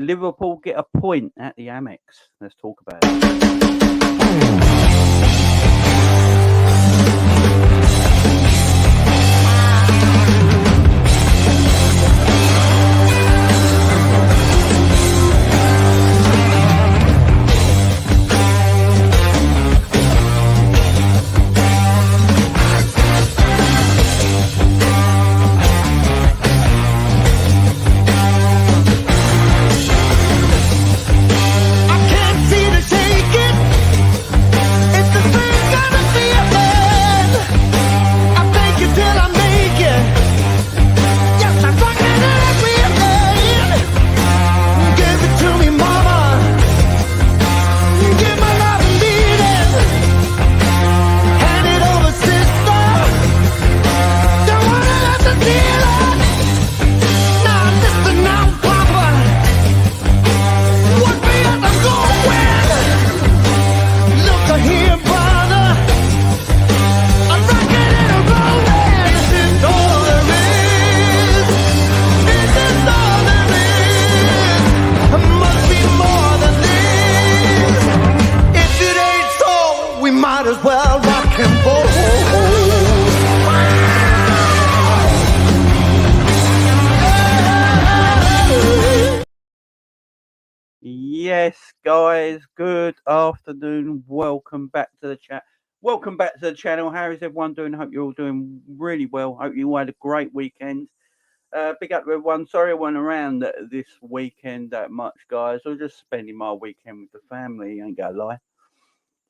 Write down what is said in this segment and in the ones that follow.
Liverpool get a point at the Amex? Let's talk about it. Yes, guys, good afternoon. Welcome back to the chat. Welcome back to the channel. How is everyone doing? Hope you're all doing really well. Hope you all had a great weekend. Big up to everyone. Sorry I wasn't around this weekend that much, guys. I was just spending my weekend with the family, ain't gonna lie.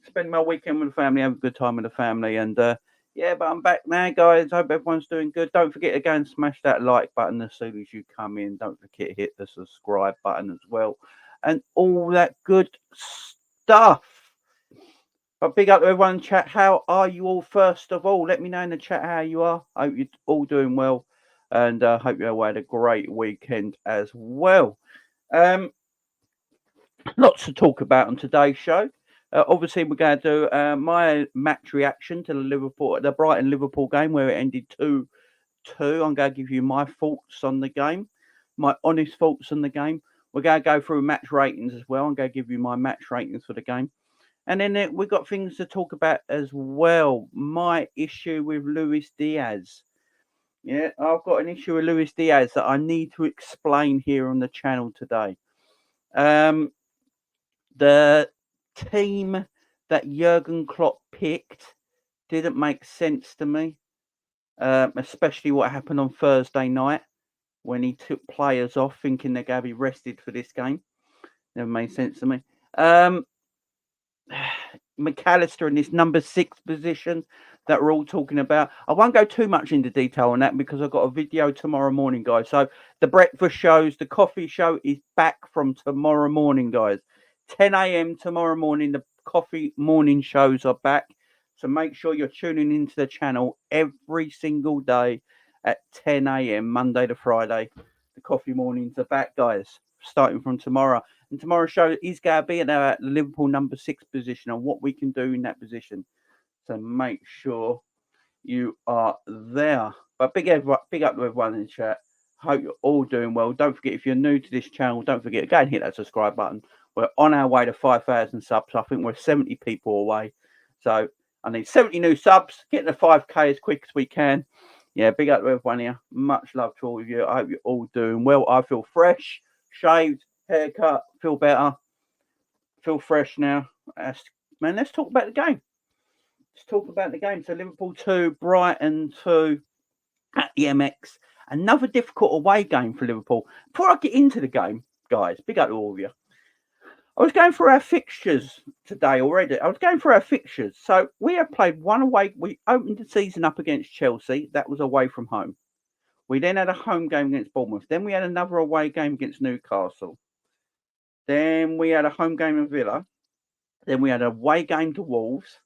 Spending my weekend with the family, having a good time with the family. And yeah, but I'm back now, guys. Hope everyone's doing good. Don't forget to go and smash that like button as soon as you come in. Don't forget to hit the subscribe button as well. And all that good stuff. But big up to everyone in chat. How are you all? First of all, let me know in the chat how you are. I hope you're all doing well. And hope you all had a great weekend as well. Lots to talk about on today's show. Obviously, we're going to do my match reaction to the Brighton Liverpool game where it ended 2-2. I'm going to give you my thoughts on the game, my honest thoughts on the game. We're going to go through match ratings as well. I'm going to give you my match ratings for the game. And then we've got things to talk about as well. My issue with Luis Diaz. Yeah, I've got an issue with Luis Diaz that I need to explain here on the channel today. The team that Jurgen Klopp picked didn't make sense to me, especially what happened on Thursday night when he took players off thinking they're going to be rested for this game. Never made sense to me. Macalester in this number 6 position that we're all talking about. I won't go too much into detail on that because I've got a video tomorrow morning, guys. So the breakfast shows, the coffee show is back from tomorrow morning, guys. 10 a.m. tomorrow morning, the coffee morning shows are back. So make sure you're tuning into the channel every single day at 10 a.m. Monday to Friday. The coffee mornings are back, guys, starting from tomorrow. And tomorrow's show is going to be at the Liverpool number 6 position and what we can do in that position. So make sure you are there. But big up to everyone in the chat. Hope you're all doing well. Don't forget, if you're new to this channel, don't forget to go and hit that subscribe button. We're on our way to 5,000 subs. I think we're 70 people away. So I need 70 new subs. Get to 5K as quick as we can. Yeah, big up to everyone here. Much love to all of you. I hope you're all doing well. I feel fresh, shaved, haircut, feel better, feel fresh now. Man, let's talk about the game. Let's talk about the game. So Liverpool 2, Brighton 2 at the MX. Another difficult away game for Liverpool. Before I get into the game, guys, big up to all of you. I was going through our fixtures today already. So we have played one away. We opened the season up against Chelsea. That was away from home. We then had a home game against Bournemouth. Then we had another away game against Newcastle. Then we had a home game in Villa. Then we had a away game to Wolves,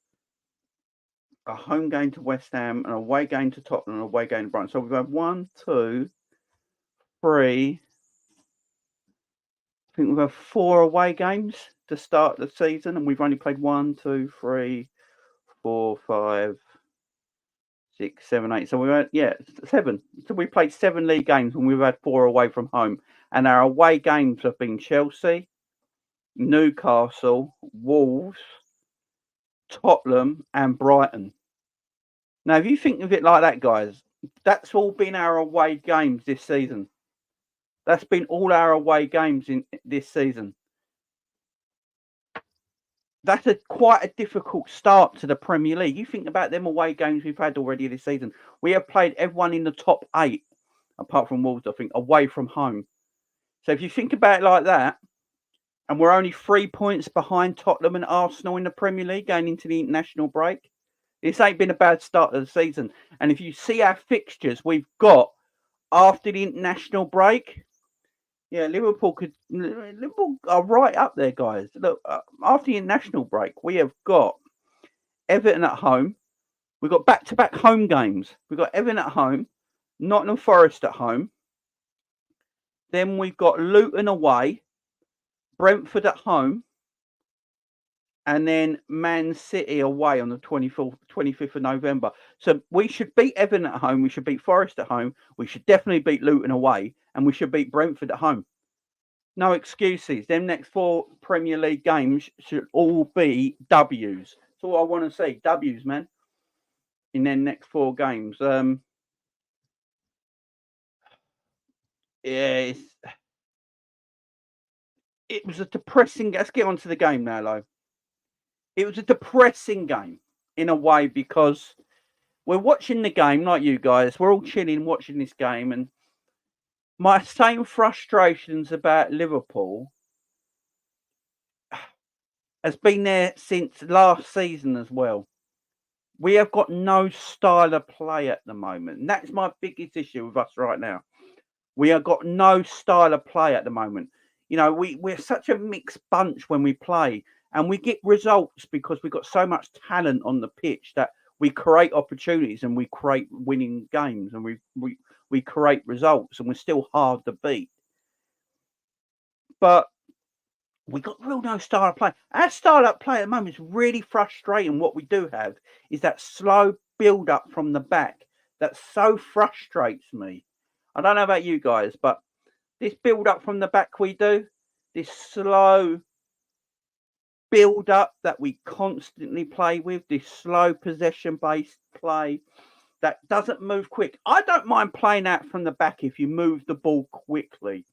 a home game to West Ham, an away game to Tottenham, and an away game to Brighton. So we've had 1, 2, 3. I think we've had 4 away games to start the season, and we've only played 1, 2, 3, 4, 5, 6, 7, 8. So we had 7. So we played 7 league games and we've had 4 away from home. And our away games have been Chelsea, Newcastle, Wolves, Tottenham, and Brighton. Now, if you think of it like that, guys, that's all been our away games this season. That's been all our away games in this season. That's quite a difficult start to the Premier League. You think about them away games we've had already this season. We have played everyone in the top 8, apart from Wolves, I think, away from home. So if you think about it like that, and we're only 3 points behind Tottenham and Arsenal in the Premier League going into the international break, this ain't been a bad start of the season. And if you see our fixtures we've got after the international break, Liverpool are right up there, guys. Look, after the international break, we have got Everton at home. We've got back-to-back home games. We've got Everton at home, Nottingham Forest at home. Then we've got Luton away, Brentford at home, and then Man City away on the 25th of November. So we should beat Everton at home. We should beat Forest at home. We should definitely beat Luton away. And we should beat Brentford at home. No excuses. Them next 4 Premier League games should all be W's. That's all I want to see. W's, man. In their next 4 games. It was a depressing... Let's get on to the game now, Lo. It was a depressing game in a way because we're watching the game, like you guys. We're all chilling watching this game, and my same frustrations about Liverpool has been there since last season as well. We have got no style of play at the moment. And that's my biggest issue with us right now. We have got no style of play at the moment. You know, we're such a mixed bunch when we play. And we get results because we've got so much talent on the pitch that we create opportunities and we create winning games and we create results, and we're still hard to beat. But we got real no style of play. Our style of play at the moment is really frustrating. What we do have is that slow build up from the back that so frustrates me. I don't know about you guys, but this build up from the back we do, this slow build up that we constantly play with, this slow possession based play that doesn't move quick. I don't mind playing out from the back if you move the ball quickly.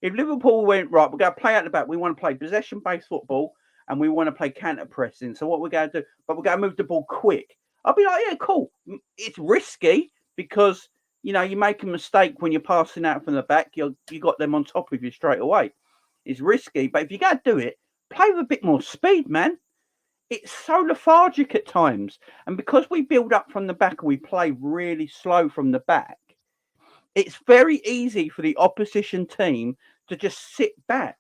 If Liverpool went, right, we're going to play out the back, we want to play possession based football and we want to play counter pressing. So what we're going to do, but we're going to move the ball quick. I'll be like, yeah, cool. It's risky because, you know, you make a mistake when you're passing out from the back. You got them on top of you straight away. It's risky, but if you got to do it, play with a bit more speed, man. It's so lethargic at times. And because we build up from the back and we play really slow from the back, it's very easy for the opposition team to just sit back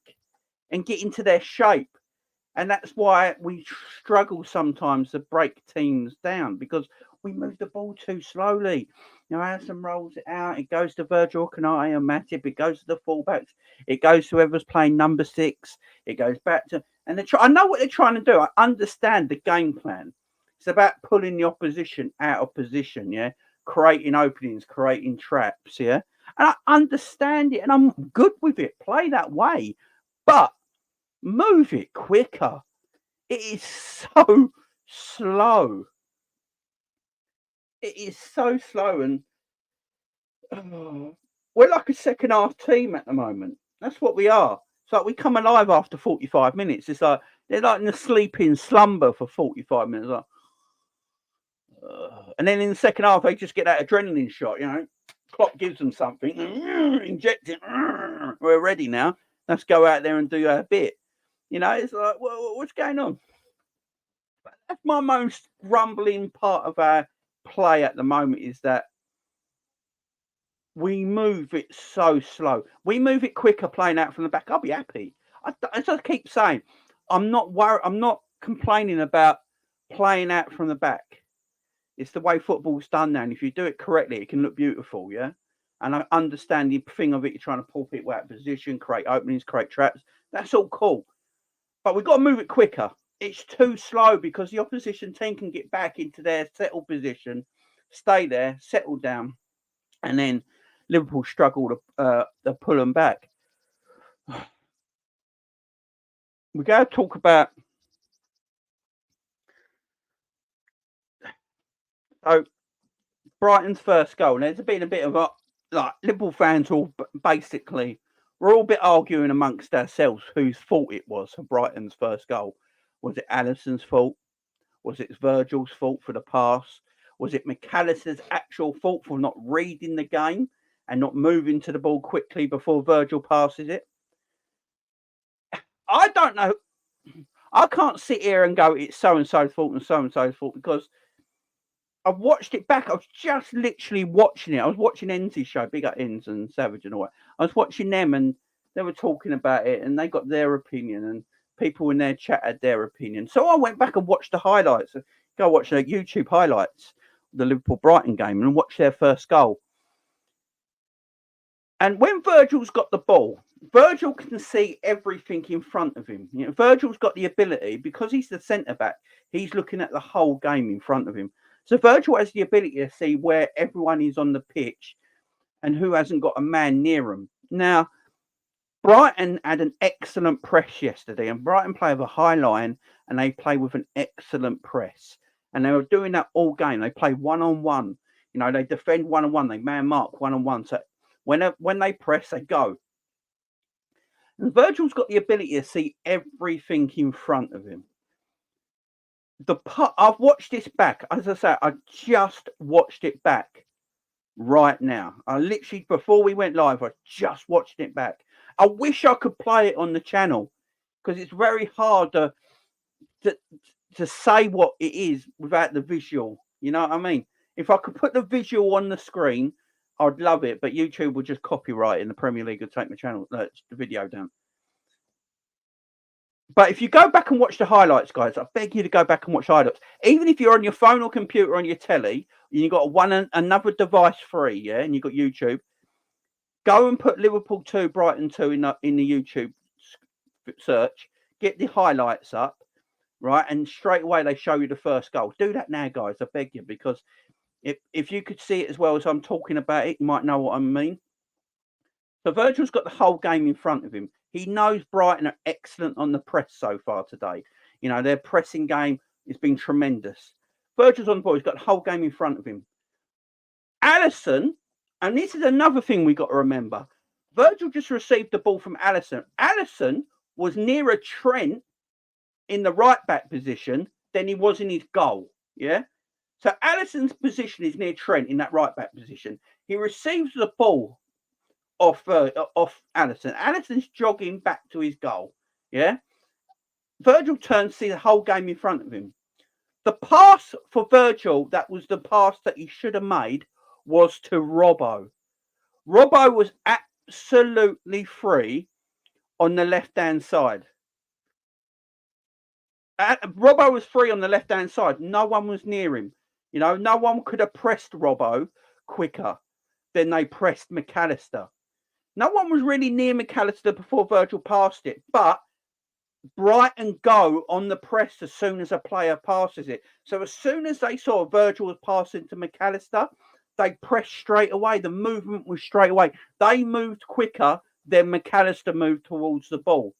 and get into their shape. And that's why we struggle sometimes to break teams down, because we move the ball too slowly. You know, Allison rolls it out. It goes to Virgil Kanate and Matip. It goes to the fullbacks. It goes to whoever's playing number 6. It goes back to... And I know what they're trying to do. I understand the game plan. It's about pulling the opposition out of position, yeah? Creating openings, creating traps, yeah? And I understand it, and I'm good with it. Play that way. But move it quicker. It is so slow. It is so slow, and we're like a second half team at the moment. That's what we are. It's like we come alive after 45 minutes. It's like they're like in a sleeping slumber for 45 minutes. Like, and then in the second half, they just get that adrenaline shot, you know. Klopp gives them something, inject it. We're ready now. Let's go out there and do our bit. You know, it's like, well, what's going on? That's my most grumbling part of our play at the moment, is that we move it so slow. We move it quicker playing out from the back. I'll be happy. As I keep saying, I'm not worried. I'm not complaining about playing out from the back. It's the way football's done now. And if you do it correctly, it can look beautiful, yeah? And I understand the thing of it. You're trying to pull people out of position, create openings, create traps. That's all cool. But we've got to move it quicker. It's too slow because the opposition team can get back into their settled position, stay there, settle down, and then Liverpool struggle to pull them back. We got to talk about Brighton's first goal. There's been a bit of like Liverpool fans all basically we're all a bit arguing amongst ourselves whose fault it was for Brighton's first goal. Was it Alisson's fault? Was it Virgil's fault for the pass? Was it Macalister's actual fault for not reading the game and not moving to the ball quickly before Virgil passes it? I don't know. I can't sit here and go, it's so-and-so's fault and so-and-so's fault because I've watched it back. I was just literally watching it. I was watching Enzy's show, Big Up Enz and Savage and all that. I was watching them and they were talking about it and they got their opinion and people in their chat had their opinion. So I went back and watched the highlights. Go watch the YouTube highlights, the Liverpool-Brighton game, and watch their first goal. And when Virgil's got the ball, Virgil can see everything in front of him. You know, Virgil's got the ability, because he's the centre-back, he's looking at the whole game in front of him. So Virgil has the ability to see where everyone is on the pitch and who hasn't got a man near them. Now, Brighton had an excellent press yesterday, and Brighton play with a high line and they play with an excellent press. And they were doing that all game. They play one-on-one. You know, they defend one-on-one. They man mark one-on-one. So when they press, they go. And Virgil's got the ability to see everything in front of him. I've watched this back. As I say, I just watched it back right now. I literally, before we went live, I just watched it back. I wish I could play it on the channel because it's very hard to say what it is without the visual. You know what I mean? If I could put the visual on the screen, I'd love it. But YouTube will just copyright it and the Premier League will take my channel, the video down. But if you go back and watch the highlights, guys, I beg you to go back and watch highlights. Even if you're on your phone or computer or on your telly, and you've got another device free, yeah, and you've got YouTube, go and put Liverpool 2, Brighton 2 in the YouTube search. Get the highlights up, right? And straight away they show you the first goal. Do that now, guys, I beg you, because if you could see it as well as I'm talking about it, you might know what I mean. So Virgil's got the whole game in front of him. He knows Brighton are excellent on the press so far today. You know, their pressing game has been tremendous. Virgil's on the ball. He's got the whole game in front of him. Alisson, and this is another thing we got to remember. Virgil just received the ball from Alisson. Alisson was nearer Trent in the right-back position than he was in his goal, yeah? So Alisson's position is near Trent in that right-back position. He receives the ball off Alisson. Alisson's jogging back to his goal. Yeah. Virgil turns to see the whole game in front of him. The pass for Virgil, that was the pass that he should have made, was to Robbo. Robbo was absolutely free on the left-hand side. Robbo was free on the left-hand side. No one was near him. You know, no one could have pressed Robbo quicker than they pressed Macalester. No one was really near Macalester before Virgil passed it, but Brighton go on the press as soon as a player passes it. So as soon as they saw Virgil was passing to Macalester, they pressed straight away. The movement was straight away. They moved quicker than Macalester moved towards the ball.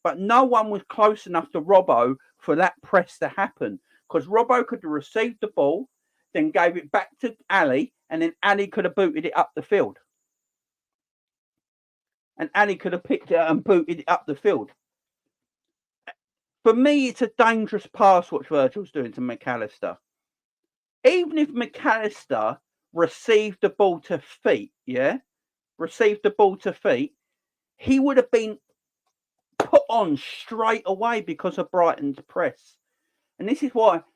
But no one was close enough to Robbo for that press to happen, because Robbo could have received the ball, then gave it back to Ali, and then Ali could have booted it up the field. And Ali could have picked it up and booted it up the field. For me, it's a dangerous pass what Virgil's doing to Macalester. Even if Macalester received the ball to feet, yeah? Received the ball to feet, he would have been put on straight away because of Brighton's press. And this is what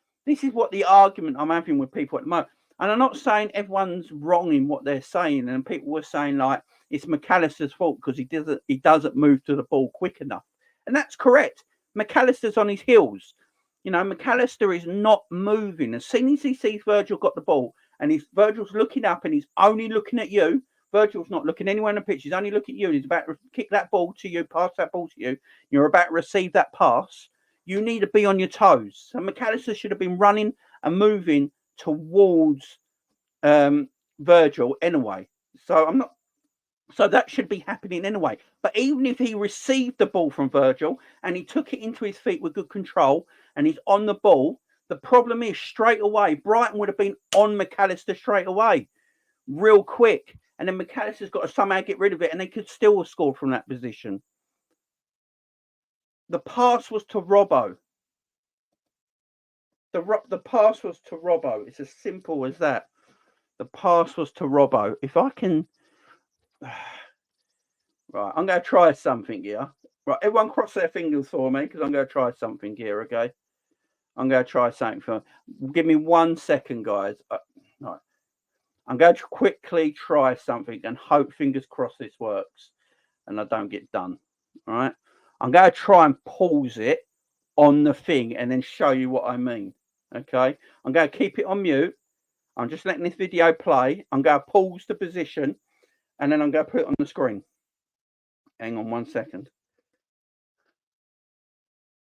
the argument I'm having with people at the moment. And I'm not saying everyone's wrong in what they're saying. And people were saying like it's Macalister's fault because he doesn't move to the ball quick enough. And that's correct. Macalister's on his heels. You know, Macalester is not moving. As soon as he sees Virgil got the ball and Virgil's looking up and he's only looking at you, Virgil's not looking anywhere on the pitch. He's only looking at you and he's about to kick that ball to you, pass that ball to you. You're about to receive that pass. You need to be on your toes. So Macalester should have been running and moving towards Virgil anyway. So I'm not. So that should be happening anyway. But even if he received the ball from Virgil and he took it into his feet with good control and he's on the ball, the problem is straight away, Brighton would have been on Macalester straight away, real quick. And then Macalister's got to somehow get rid of it and they could still have scored from that position. The pass was to Robbo. The pass was to Robbo. It's as simple as that. The pass was to Robbo. If I can... Right, I'm going to try something here. Right, everyone cross their fingers for me because I'm going to try something here, okay? I'm going to try something for... Give me 1 second, guys. Right. I'm going to quickly try something and hope, fingers crossed, this works and I don't get done. All right? I'm going to try and pause it on the thing and then show you what I mean, okay? I'm going to keep it on mute. I'm just letting this video play. I'm going to pause the position and then I'm going to put it on the screen. Hang on 1 second.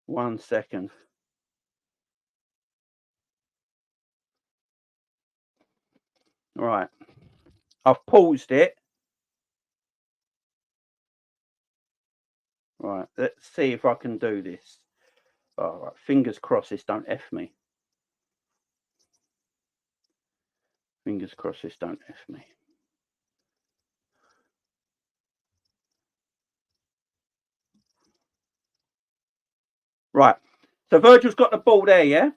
1 second. All right. I've paused it. Right. Let's see if I can do this. All right. Fingers crossed this don't F me. Fingers crossed this don't F me. Right. So Virgil's got the ball there, yeah?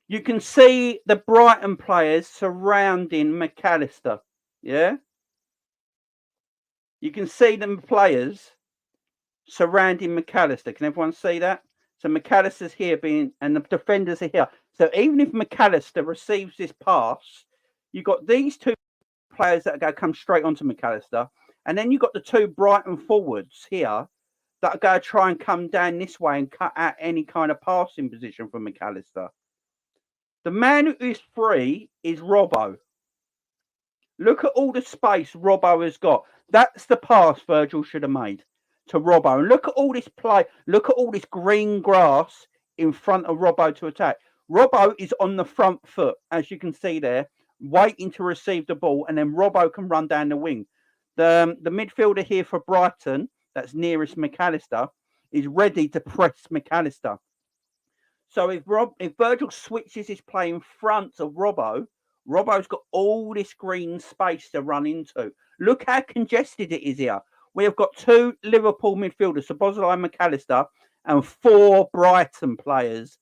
You can see the Brighton players surrounding Macalester, yeah? You can see them players surrounding Macalester. Can everyone see that? So Macalister's here and the defenders are here. So even if Macalester receives this pass, you've got these two players that are going to come straight onto Macalester. And then you've got the two Brighton forwards here that are going to try and come down this way and cut out any kind of passing position for Macalester. The man who is free is Robbo. Look at all the space Robbo has got. That's the pass Virgil should have made to Robbo. And look at all this play. Look at all this green grass in front of Robbo to attack. Robbo is on the front foot, as you can see there, waiting to receive the ball, and then Robbo can run down the wing. The midfielder here for Brighton, that's nearest Macalester, is ready to press Macalester. So if Virgil switches his play in front of Robbo, Robbo's got all this green space to run into. Look how congested it is here. We have got two Liverpool midfielders, Szoboszlai and Macalester, and 4 Brighton players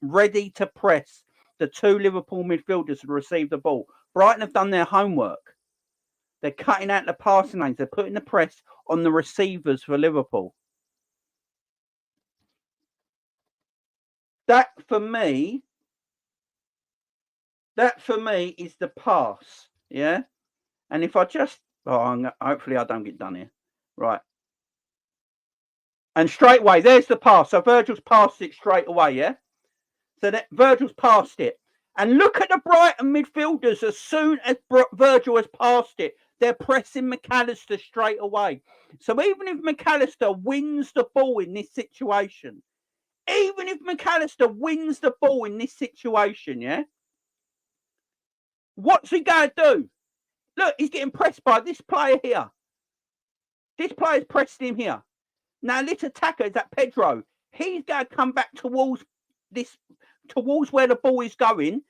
ready to press the 2 Liverpool midfielders to receive the ball. Brighton have done their homework. They're cutting out the passing lanes. They're putting the press on the receivers for Liverpool. That for me is the pass, yeah? And if I just, hopefully I don't get done here. Right. And straight away, there's the pass. So Virgil's passed it straight away, yeah? So that Virgil's passed it. And look at the Brighton midfielders. As soon as Virgil has passed it, they're pressing Macalester straight away. So even if Macalester wins the ball in this situation, yeah? What's he going to do? Look, he's getting pressed by this player here. This player's pressing him here. Now, this attacker is that Pedro. He's going to come back towards where the ball is going.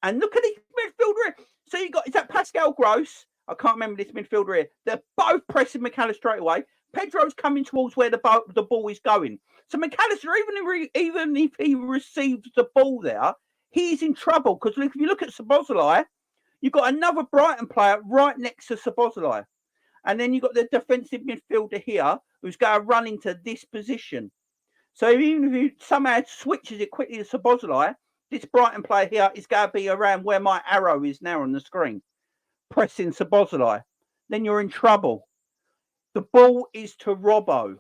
And look at this midfielder here. So is that Pascal Gross? I can't remember this midfielder here. They're both pressing Macalester straight away. Pedro's coming towards where the ball is going. So Macalester, even if he receives the ball there, he's in trouble. Because if you look at Szoboszlai, you've got another Brighton player right next to Szoboszlai. And then you've got the defensive midfielder here who's going to run into this position. So even if you somehow switches it quickly to Szoboszlai, this Brighton player here is going to be around where my arrow is now on the screen, pressing Szoboszlai. Then you're in trouble. The ball is to Robbo.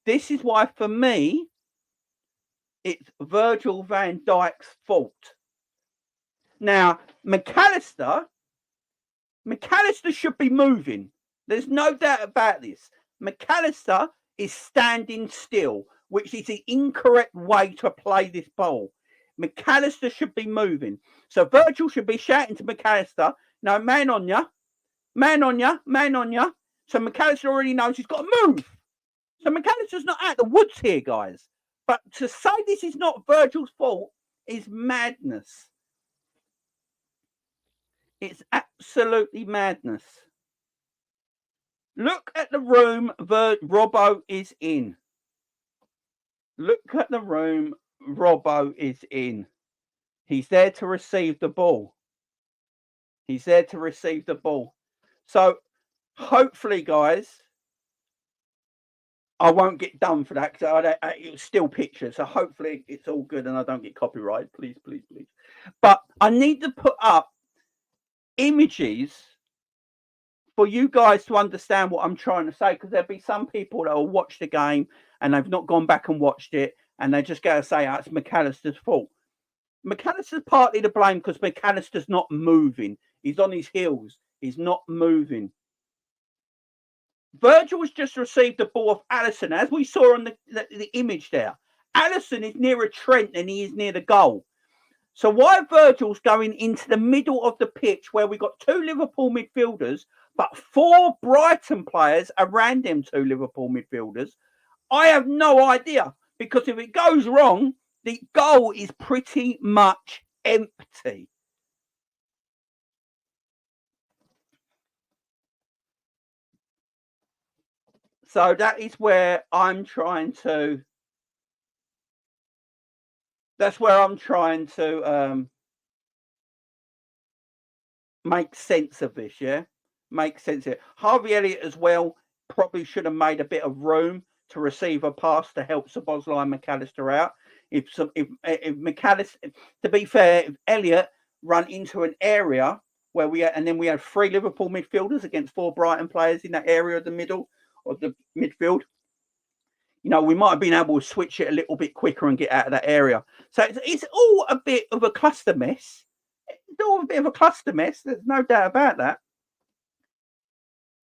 This is why, for me, it's Virgil van Dijk's fault. Now, Macalester should be moving. There's no doubt about this. Macalester is standing still, which is the incorrect way to play this ball. Macalester should be moving. So Virgil should be shouting to Macalester, no, man on ya, man on ya, man on ya. So Macalester already knows he's got to move. So Macalister's not out the woods here, guys. But to say this is not Virgil's fault is madness. It's absolutely madness. Look at the room Robbo is in. Look at the room Robbo is in. He's there to receive the ball. He's there to receive the ball. So hopefully, guys, I won't get done for that because it's still pictures. So hopefully it's all good and I don't get copyrighted. Please, please, please. But I need to put up images for you guys to understand what I'm trying to say, because there'll be some people that will watch the game and they've not gone back and watched it and they just go to say, oh, it's Macalister's fault. Macalister's partly to blame because Macalister's not moving. He's on his heels. He's not moving. Virgil has just received the ball off Alisson. As we saw on the image there, Alisson is nearer Trent than he is near the goal. So why Virgil's going into the middle of the pitch where we've got 2 Liverpool midfielders, but 4 Brighton players around them 2 Liverpool midfielders, I have no idea. Because if it goes wrong, the goal is pretty much empty. So that is where I'm trying to... That's where I'm trying to make sense of this, yeah? Make sense of it. Harvey Elliott as well probably should have made a bit of room to receive a pass to help Szoboszlai and Macalester out. If Macalester, to be fair, if Elliott run into an area where we had 3 Liverpool midfielders against 4 Brighton players in that area of the middle of the midfield, you know, we might have been able to switch it a little bit quicker and get out of that area. So it's all a bit of a cluster mess. It's all a bit of a cluster mess. There's no doubt about that.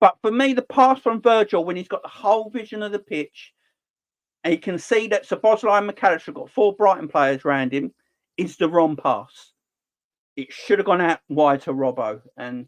But for me, the pass from Virgil, when he's got the whole vision of the pitch, and you can see that Szoboszlai and Macalester have got 4 Brighton players around him, is the wrong pass. It should have gone out wide to Robbo. And,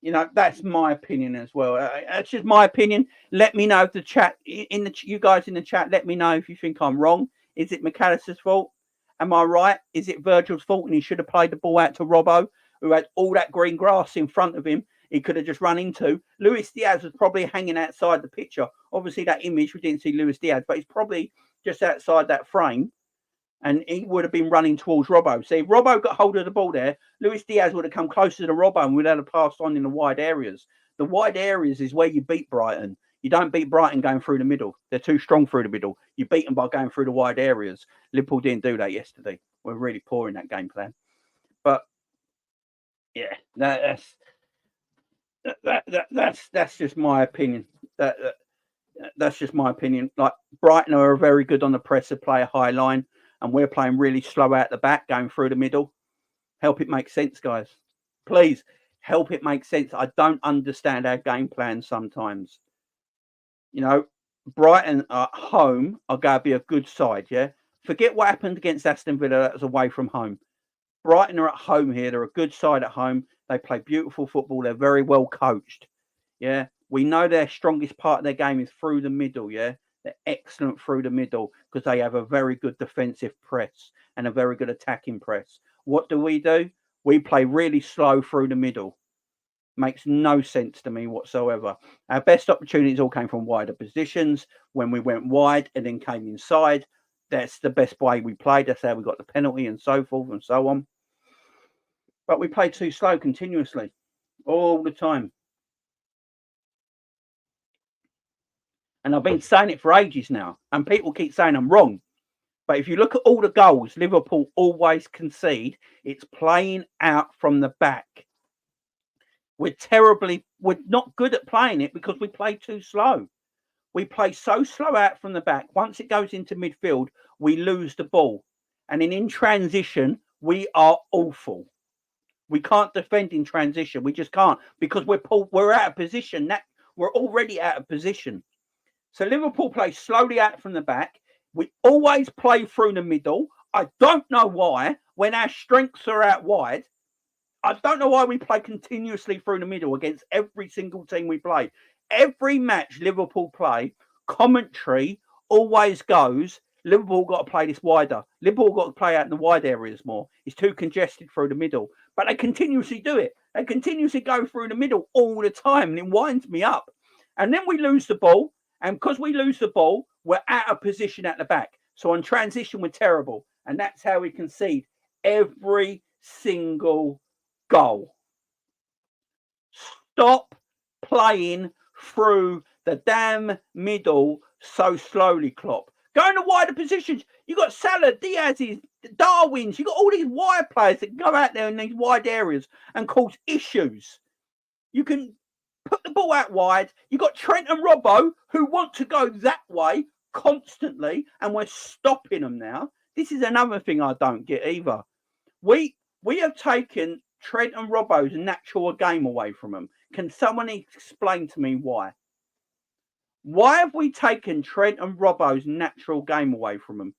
you know, that's my opinion as well. That's just my opinion. Let me know if the chat, you guys in the chat, let me know if you think I'm wrong. Is it Macalister's fault? Am I right? Is it Virgil's fault and he should have played the ball out to Robbo, who had all that green grass in front of him? He could have just run into. Luis Diaz was probably hanging outside the picture. Obviously, that image, we didn't see Luis Diaz, but he's probably just outside that frame. And he would have been running towards Robbo. See, if Robbo got hold of the ball there, Luis Diaz would have come closer to Robbo and would have passed on in the wide areas. The wide areas is where you beat Brighton. You don't beat Brighton going through the middle. They're too strong through the middle. You beat them by going through the wide areas. Liverpool didn't do that yesterday. We're really poor in that game plan. But, yeah, that's just my opinion. That's just my opinion. Like, Brighton are very good on the press to play a high line, and we're playing really slow out the back, going through the middle. Help it make sense, guys. Please help it make sense. I don't understand our game plan sometimes. You know, Brighton at home are going to be a good side, yeah? Forget what happened against Aston Villa. That was away from home. Brighton are at home here. They're a good side at home. They play beautiful football. They're very well coached. Yeah. We know their strongest part of their game is through the middle. Yeah. They're excellent through the middle because they have a very good defensive press and a very good attacking press. What do? We play really slow through the middle. Makes no sense to me whatsoever. Our best opportunities all came from wider positions when we went wide and then came inside. That's the best way we played. That's how we got the penalty and so forth and so on. But we play too slow continuously, all the time. And I've been saying it for ages now, and people keep saying I'm wrong. But if you look at all the goals Liverpool always concede, it's playing out from the back. We're not good at playing it because we play too slow. We play so slow out from the back. Once it goes into midfield, we lose the ball. And then in transition, we are awful. We can't defend in transition. We just can't because we're out of position. We're already out of position. So Liverpool play slowly out from the back. We always play through the middle. I don't know why, when our strengths are out wide, I don't know why we play continuously through the middle against every single team we play. Every match Liverpool play, commentary always goes, Liverpool got to play this wider. Liverpool got to play out in the wide areas more. It's too congested through the middle. But they continuously do it. They continuously go through the middle all the time, and it winds me up. And then we lose the ball. And because we lose the ball, we're out of position at the back. So on transition, we're terrible. And that's how we concede every single goal. Stop playing through the damn middle so slowly, Klopp. Go into wider positions. You got Salah, Diaz's, Darwin's. You got all these wide players that can go out there in these wide areas and cause issues. You can put the ball out wide. You got Trent and Robbo who want to go that way constantly, and we're stopping them now. This is another thing I don't get either. We have taken Trent and Robbo's natural game away from them. Can someone explain to me why? Why have we taken Trent and Robbo's natural game away from them?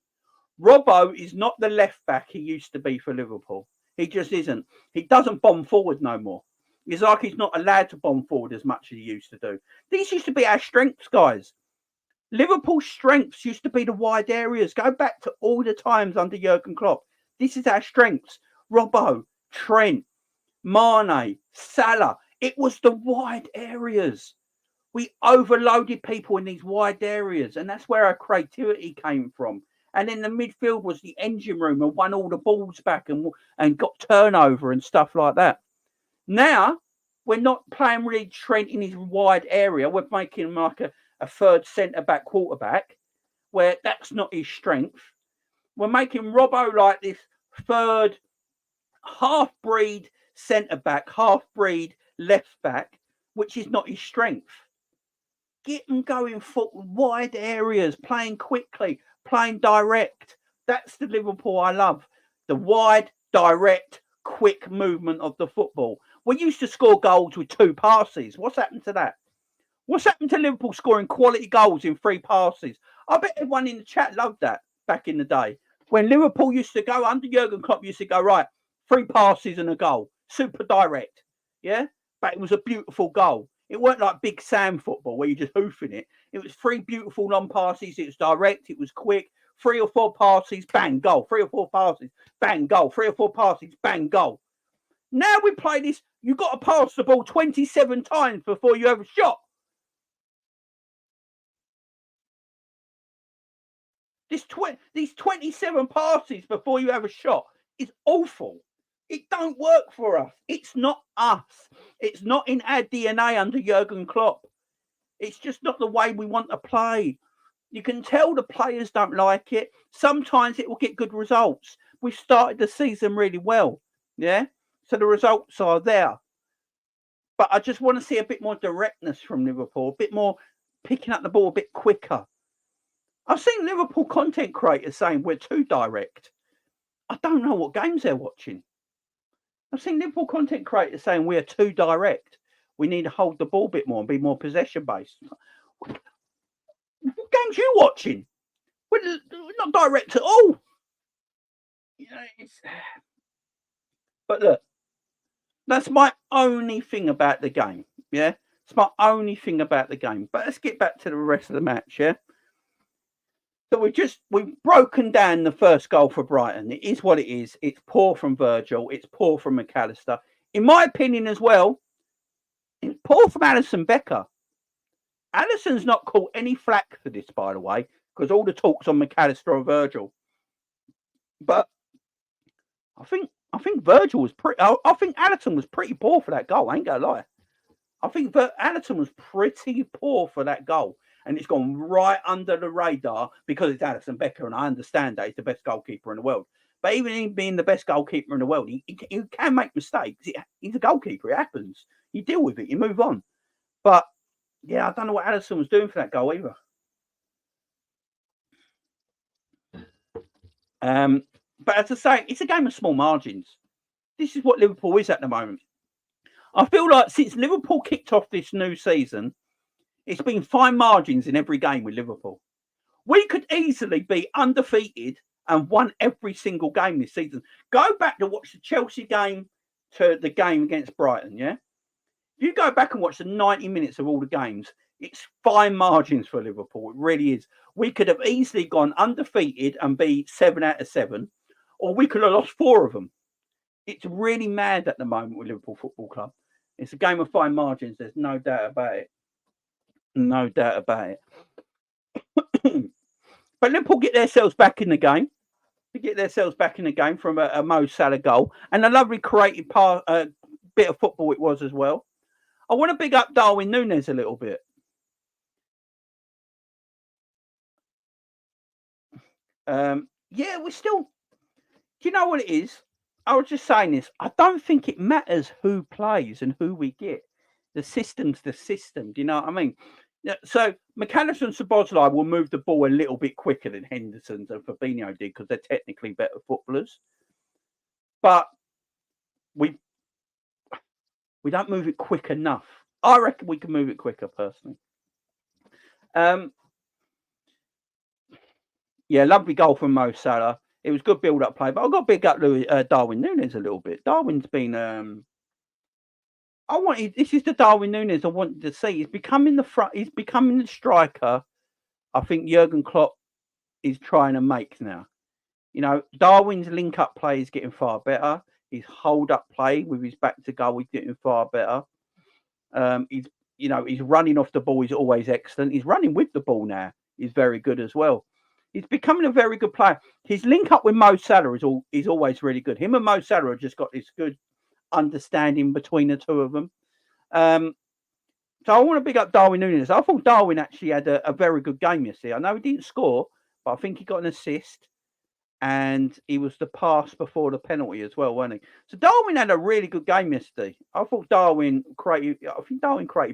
Robbo is not the left back he used to be for Liverpool. He just isn't. He doesn't bomb forward no more. It's like he's not allowed to bomb forward as much as he used to do. These used to be our strengths, guys. Liverpool's strengths used to be the wide areas. Go back to all the times under Jurgen Klopp. This is our strengths. Robbo, Trent, Mane, Salah. It was the wide areas. We overloaded people in these wide areas, and that's where our creativity came from. And then the midfield was the engine room and won all the balls back and got turnover and stuff like that. Now, we're not playing really Trent in his wide area. We're making him like a third centre-back quarterback, where that's not his strength. We're making Robbo like this third half-breed centre-back, half-breed left-back, which is not his strength. Get them going for wide areas, playing quickly, playing direct. That's the Liverpool I love. The wide, direct, quick movement of the football. We used to score goals with 2 passes. What's happened to that? What's happened to Liverpool scoring quality goals in 3 passes? I bet everyone in the chat loved that back in the day. When Liverpool used to go, under Jurgen Klopp used to go, right, 3 passes and a goal. Super direct. Yeah? But it was a beautiful goal. It weren't like Big Sam football where you're just hoofing it. It was 3 beautiful long passes. It was direct. It was quick. 3 or 4 passes, bang, goal. 3 or 4 passes, bang, goal. 3 or 4 passes, bang, goal. Now we play this, you've got to pass the ball 27 times before you have a shot. These 27 passes before you have a shot is awful. It don't work for us. It's not us. It's not in our DNA under Jurgen Klopp. It's just not the way we want to play. You can tell the players don't like it. Sometimes it will get good results. We've started the season really well. Yeah? So the results are there. But I just want to see a bit more directness from Liverpool, a bit more picking up the ball a bit quicker. I've seen Liverpool content creators saying we're too direct. I don't know what games they're watching. I've seen Liverpool content creators saying we're too direct. We need to hold the ball a bit more and be more possession-based. What games you watching? We're not direct at all. You know, but look, that's my only thing about the game. Yeah, it's my only thing about the game. But let's get back to the rest of the match. Yeah. So we've broken down the first goal for Brighton. It is what it is. It's poor from Virgil. It's poor from Macalester. In my opinion as well, it's poor from Alisson Becker. Alisson's not caught any flack for this, by the way, because all the talk's on Macalester or Virgil. But I think Virgil was pretty. I think Alisson was pretty poor for that goal. I ain't gonna lie. I think Alisson was pretty poor for that goal. And it's gone right under the radar because it's Alisson Becker, and I understand that he's the best goalkeeper in the world. But even him being the best goalkeeper in the world, he can make mistakes. He's a goalkeeper. It happens. You deal with it. You move on. But, yeah, I don't know what Alisson was doing for that goal either. But as I say, it's a game of small margins. This is what Liverpool is at the moment. I feel like since Liverpool kicked off this new season, it's been fine margins in every game with Liverpool. We could easily be undefeated and won every single game this season. Go back to watch the Chelsea game to the game against Brighton, yeah? You go back and watch the 90 minutes of all the games, it's fine margins for Liverpool. It really is. We could have easily gone undefeated and be 7 out of 7, or we could have lost 4 of them. It's really mad at the moment with Liverpool Football Club. It's a game of fine margins. There's no doubt about it. No doubt about it. But Liverpool get themselves back in the game. They get themselves back in the game from a Mo Salah goal. And a lovely creative bit of football it was as well. I want to big up Darwin Nunez a little bit. Yeah, we're still... Do you know what it is? I was just saying this. I don't think it matters who plays and who we get. The system's the system. Do you know what I mean? So Macalester and Szoboszlai will move the ball a little bit quicker than Henderson and Fabinho did because they're technically better footballers. But we don't move it quick enough. I reckon we can move it quicker, personally. Yeah, lovely goal from Mo Salah. It was good build-up play, but I've got to big up Darwin Nunez a little bit. Darwin's been... this is the Darwin Nunez I wanted to see. He's becoming the striker I think Jurgen Klopp is trying to make now. You know, Darwin's link-up play is getting far better. His hold-up play with his back to goal is getting far better. He's running off the ball is always excellent. He's running with the ball now. He's very good as well. He's becoming a very good player. His link up with Mo Salah is always really good. Him and Mo Salah have just got this good understanding between the two of them. So I want to big up Darwin Nunez. I thought Darwin actually had a very good game yesterday. I know he didn't score, but I think he got an assist, and he was the pass before the penalty as well, wasn't he? So Darwin had a really good game yesterday. I think Darwin created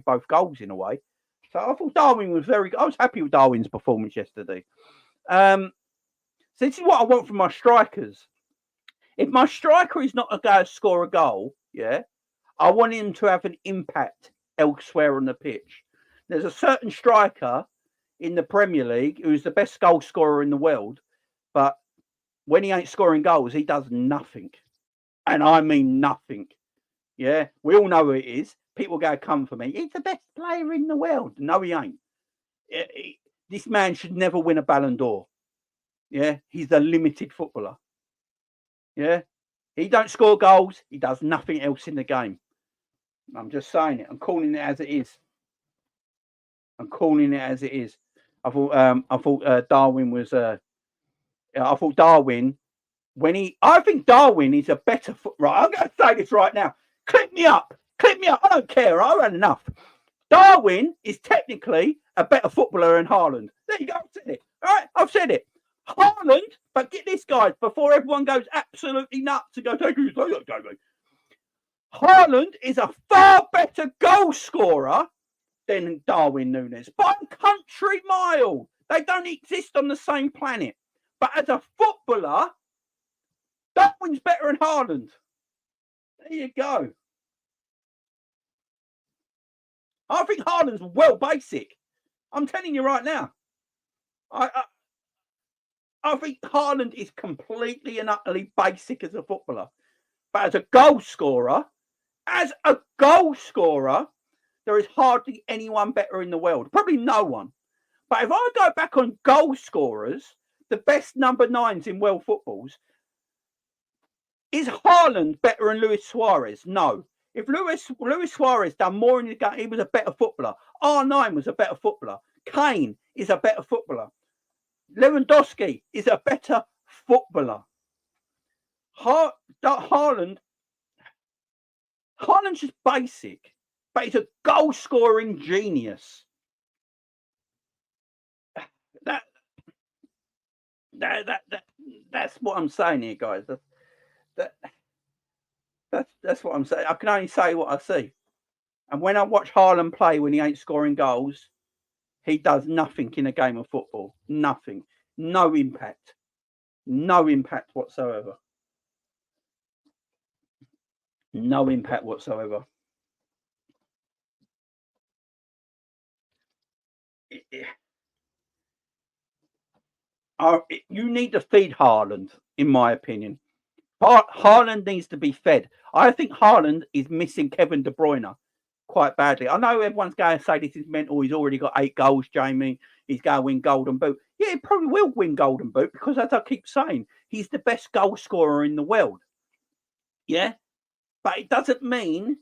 both goals in a way. So I thought Darwin was very good. I was happy with Darwin's performance yesterday. So this is what I want from my strikers. If my striker is not a guy to score a goal, yeah, I want him to have an impact elsewhere on the pitch. There's a certain striker in the Premier League who's the best goal scorer in the world, but when he ain't scoring goals, he does nothing. And I mean nothing. Yeah, we all know who it is. People go come for me. He's the best player in the world. No, he ain't. This man should never win a Ballon d'Or. Yeah, he's a limited footballer. Yeah, he don't score goals. He does nothing else in the game. I'm just saying it. I'm calling it as it is. I thought Darwin was. I thought Darwin I think Darwin is a better right. I'm going to say this right now. Clip me up. I don't care. I've had enough. Darwin is technically a better footballer than Haaland. There you go. I've said it. All right, I've said it. Haaland, but get this, guys, before everyone goes absolutely nuts and go, Haaland is a far better goal scorer than Darwin Nunez by a country mile. They don't exist on the same planet. But as a footballer, Darwin's better than Haaland. There you go. I think Haaland's well basic. I'm telling you right now. I think Haaland is completely and utterly basic as a footballer. But as a goal scorer, there is hardly anyone better in the world. Probably no one. But if I go back on goal scorers, the best number 9s in world footballs, is Haaland better than Luis Suarez? No. If Luis Suarez done more in the game, he was a better footballer. R9 was a better footballer. Kane is a better footballer. Lewandowski is a better footballer. Haaland's just basic, but he's a goal scoring genius. That's what I'm saying here, guys. That's what I'm saying. I can only say what I see. And when I watch Haaland play when he ain't scoring goals, he does nothing in a game of football. Nothing. No impact. No impact whatsoever. No impact whatsoever. You need to feed Haaland, in my opinion. Haaland needs to be fed. I think Haaland is missing Kevin De Bruyne quite badly. I know everyone's going to say this is mental. He's already got 8 goals, Jamie. He's going to win Golden Boot. Yeah, he probably will win Golden Boot because, as I keep saying, he's the best goal scorer in the world. Yeah? But it doesn't mean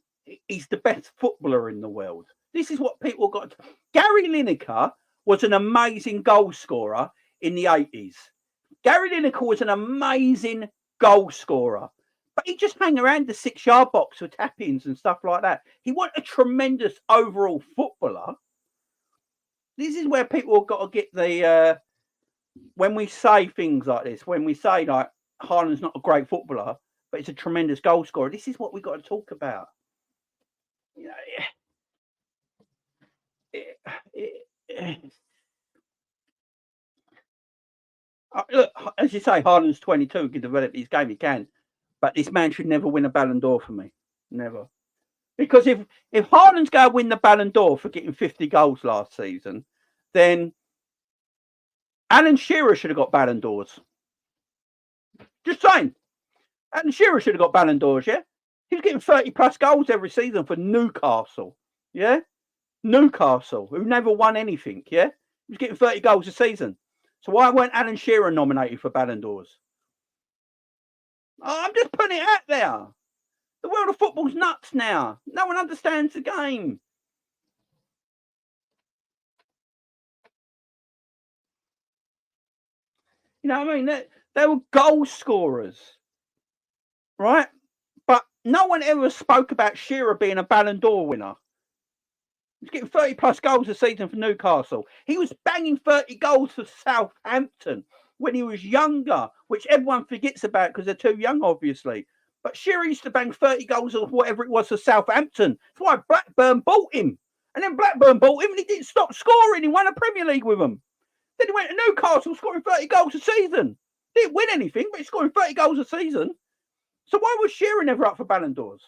he's the best footballer in the world. This is what people got. Gary Lineker was an amazing goal scorer in the 80s. Gary Lineker was an amazing goal scorer. But he just hang around the 6-yard box for tap-ins and stuff like that. He wasn't a tremendous overall footballer. This is where people have got to get the... when we say things like this, when we say, like, Haaland's not a great footballer, but it's a tremendous goal scorer, this is what we've got to talk about. You know, look, as you say, Haaland's 22, he can develop his game, he can. But this man should never win a Ballon d'Or for me. Never. Because if Haaland's going to win the Ballon d'Or for getting 50 goals last season, then Alan Shearer should have got Ballon d'Ors. Just saying. Alan Shearer should have got Ballon d'Ors, yeah? He was getting 30-plus goals every season for Newcastle, yeah? Newcastle, who never won anything, yeah? He was getting 30 goals a season. So why weren't Alan Shearer nominated for Ballon d'Ors? I'm just putting it out there. The world of football's nuts now. No one understands the game. You know what I mean? They were goal scorers, right? But no one ever spoke about Shearer being a Ballon d'Or winner. He's getting 30-plus goals a season for Newcastle. He was banging 30 goals for Southampton when he was younger, which everyone forgets about because they're too young, obviously. But Shearer used to bang 30 goals or whatever it was for Southampton. That's why Blackburn bought him. And then Blackburn bought him and he didn't stop scoring. He won a Premier League with them. Then he went to Newcastle scoring 30 goals a season. Didn't win anything, but he's scoring 30 goals a season. So why was Shearer never up for Ballon d'Ors?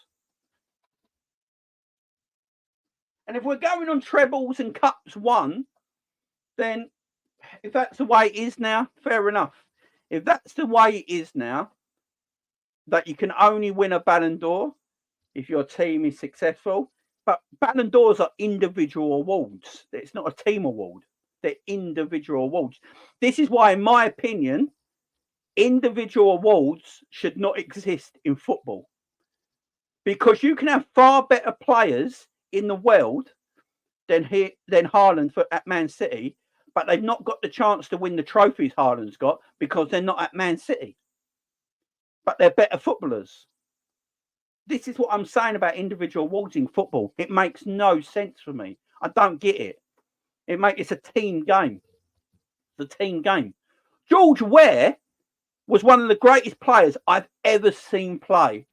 And if we're going on trebles and cups won, then if that's the way it is now, fair enough. If that's the way it is now, that you can only win a Ballon d'Or if your team is successful, but Ballon d'Ors are individual awards. It's not a team award. They're individual awards. This is why, in my opinion, individual awards should not exist in football. Because you can have far better players in the world than Haaland at Man City, but they've not got the chance to win the trophies Haaland's got because they're not at Man City. But they're better footballers. This is what I'm saying about individual awards in football. It makes no sense for me. I don't get it. It's a team game. It's a team game. George Weah was one of the greatest players I've ever seen play.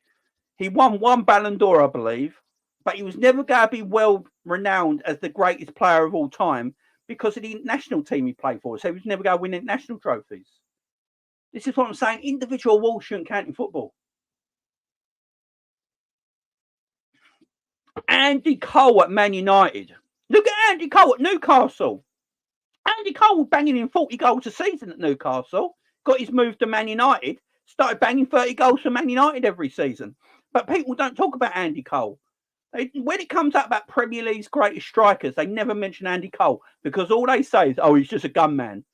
He won 1 Ballon d'Or, I believe, but he was never going to be well renowned as the greatest player of all time because of the national team he played for. So he was never going to win national trophies. This is what I'm saying. Individual awards shouldn't count in football. Andy Cole at Man United. Look at Andy Cole at Newcastle. Andy Cole was banging in 40 goals a season at Newcastle. Got his move to Man United. Started banging 30 goals for Man United every season. But people don't talk about Andy Cole. When it comes up about Premier League's greatest strikers, they never mention Andy Cole because all they say is, oh, he's just a gunman.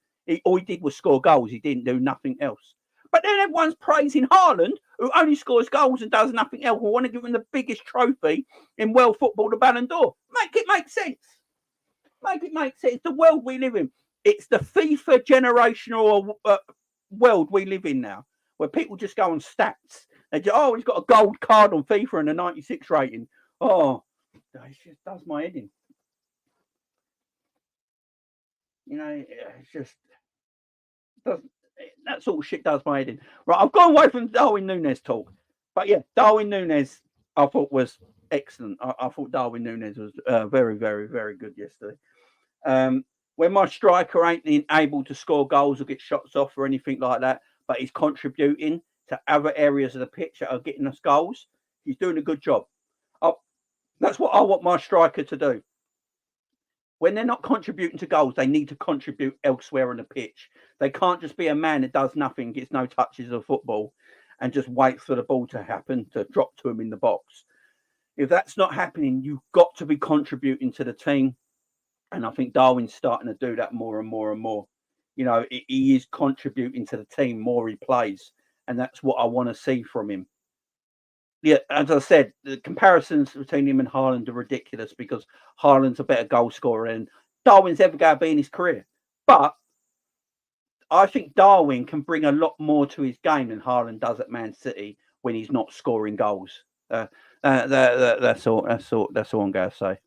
All he did was score goals. He didn't do nothing else. But then everyone's praising Haaland, who only scores goals and does nothing else. We want to give him the biggest trophy in world football, the Ballon d'Or. Make it make sense. Make it make sense. The world we live in. It's the FIFA generational world we live in now, where people just go on stats. They just, oh, he's got a gold card on FIFA and a 96 rating. Oh, it just does my head in. You know, it's just that sort of shit does my head in. Right, I've gone away from Darwin Nunez talk, but yeah, Darwin Nunez I thought was excellent. I thought Darwin Nunez was very, very, very good yesterday. When my striker ain't able to score goals or get shots off or anything like that, but he's contributing to other areas of the pitch that are getting us goals, he's doing a good job. That's what I want my striker to do. When they're not contributing to goals, they need to contribute elsewhere on the pitch. They can't just be a man that does nothing, gets no touches of football, and just waits for the ball to happen to drop to him in the box. If that's not happening, you've got to be contributing to the team. And I think Darwin's starting to do that more and more and more. You know, he is contributing to the team more he plays. And that's what I want to see from him. Yeah, as I said, the comparisons between him and Haaland are ridiculous because Haaland's a better goal scorer than Darwin's ever going to be in his career. But I think Darwin can bring a lot more to his game than Haaland does at Man City when he's not scoring goals. That's all I'm going to say.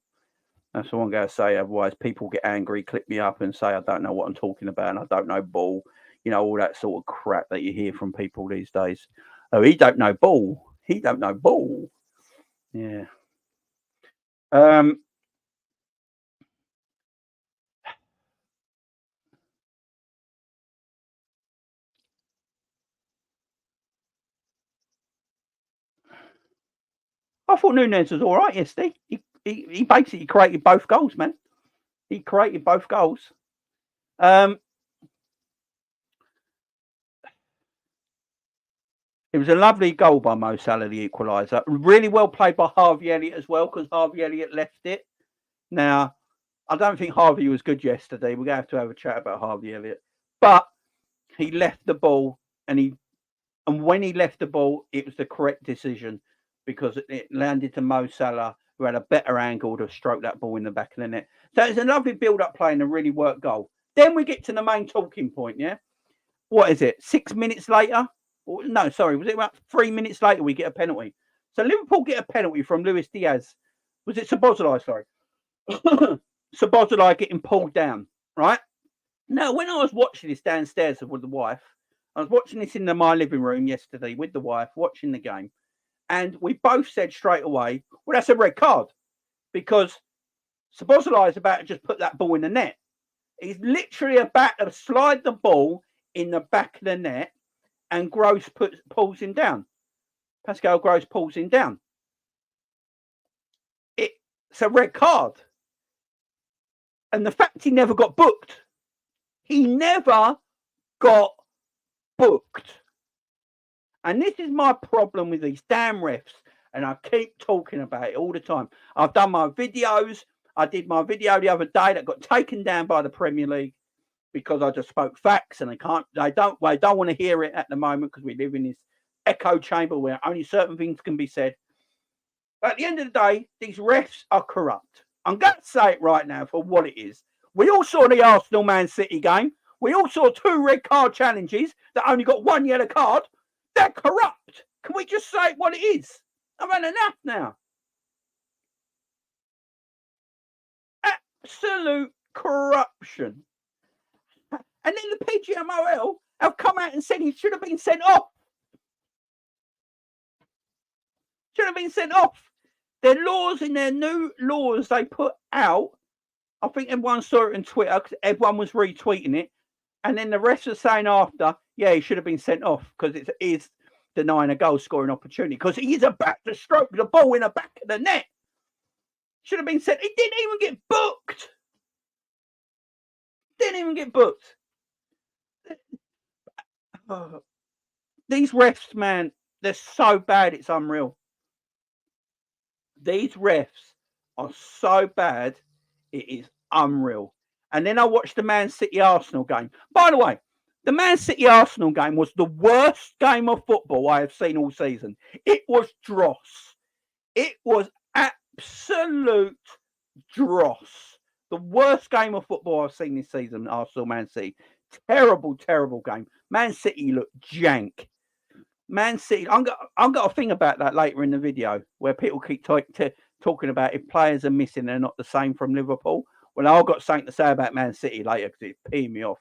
That's all I'm going to say. Otherwise, people get angry, click me up and say, I don't know what I'm talking about and I don't know ball. You know, all that sort of crap that you hear from people these days. Oh, he don't know ball. He don't know ball. Yeah. I thought Nunez was all right yesterday. He basically created both goals, man. He created both goals. It was a lovely goal by Mo Salah, the equaliser. Really well played by Harvey Elliott as well, because Harvey Elliott left it. Now, I don't think Harvey was good yesterday. We're going to have a chat about Harvey Elliott. But he left the ball, and when he left the ball, it was the correct decision because it landed to Mo Salah, who had a better angle to stroke that ball in the back of the net. So it's a lovely build-up play and a really worked goal. Then we get to the main talking point, yeah? What is it? 6 minutes later? No, sorry. Was it about 3 minutes later we get a penalty? So Liverpool get a penalty from Luis Diaz. Was it Szoboszlai? Sorry. Szoboszlai getting pulled down, right? Now, when I was watching this downstairs with the wife, I was watching this in my living room yesterday with the wife, watching the game. And we both said straight away, well, that's a red card. Because Szoboszlai is about to just put that ball in the net. He's literally about to slide the ball in the back of the net. And Gross pulls him down. Pascal Gross pulls him down. It's a red card. And the fact he never got booked. He never got booked. And this is my problem with these damn refs. And I keep talking about it all the time. I've done my videos. I did my video the other day that got taken down by the Premier League. Because I just spoke facts and they don't want to hear it at the moment because we live in this echo chamber where only certain things can be said. But at the end of the day, these refs are corrupt. I'm going to say it right now for what it is. We all saw the Arsenal Man City game. We all saw 2 red card challenges that only got 1 yellow card. They're corrupt. Can we just say what it is? I've had enough now. Absolute corruption. And then the PGMOL have come out and said he should have been sent off. Should have been sent off. Their laws in their new laws they put out, I think everyone saw it on Twitter because everyone was retweeting it. And then the rest are saying after, yeah, he should have been sent off because it is denying a goal scoring opportunity because he is about to stroke the ball in the back of the net. Should have been sent. He didn't even get booked. Didn't even get booked. Oh, these refs, man, they're so bad, it's unreal. These refs are so bad, it is unreal. And then I watched the Man City Arsenal game. By the way, the Man City Arsenal game was the worst game of football I have seen all season. It was dross. It was absolute dross. The worst game of football I've seen this season, Arsenal Man City. Terrible, terrible game. Man City looked jank. Man City, I've got a thing about that later in the video where people keep talking about if players are missing, they're not the same from Liverpool. Well, I've got something to say about Man City later because it's peeing me off.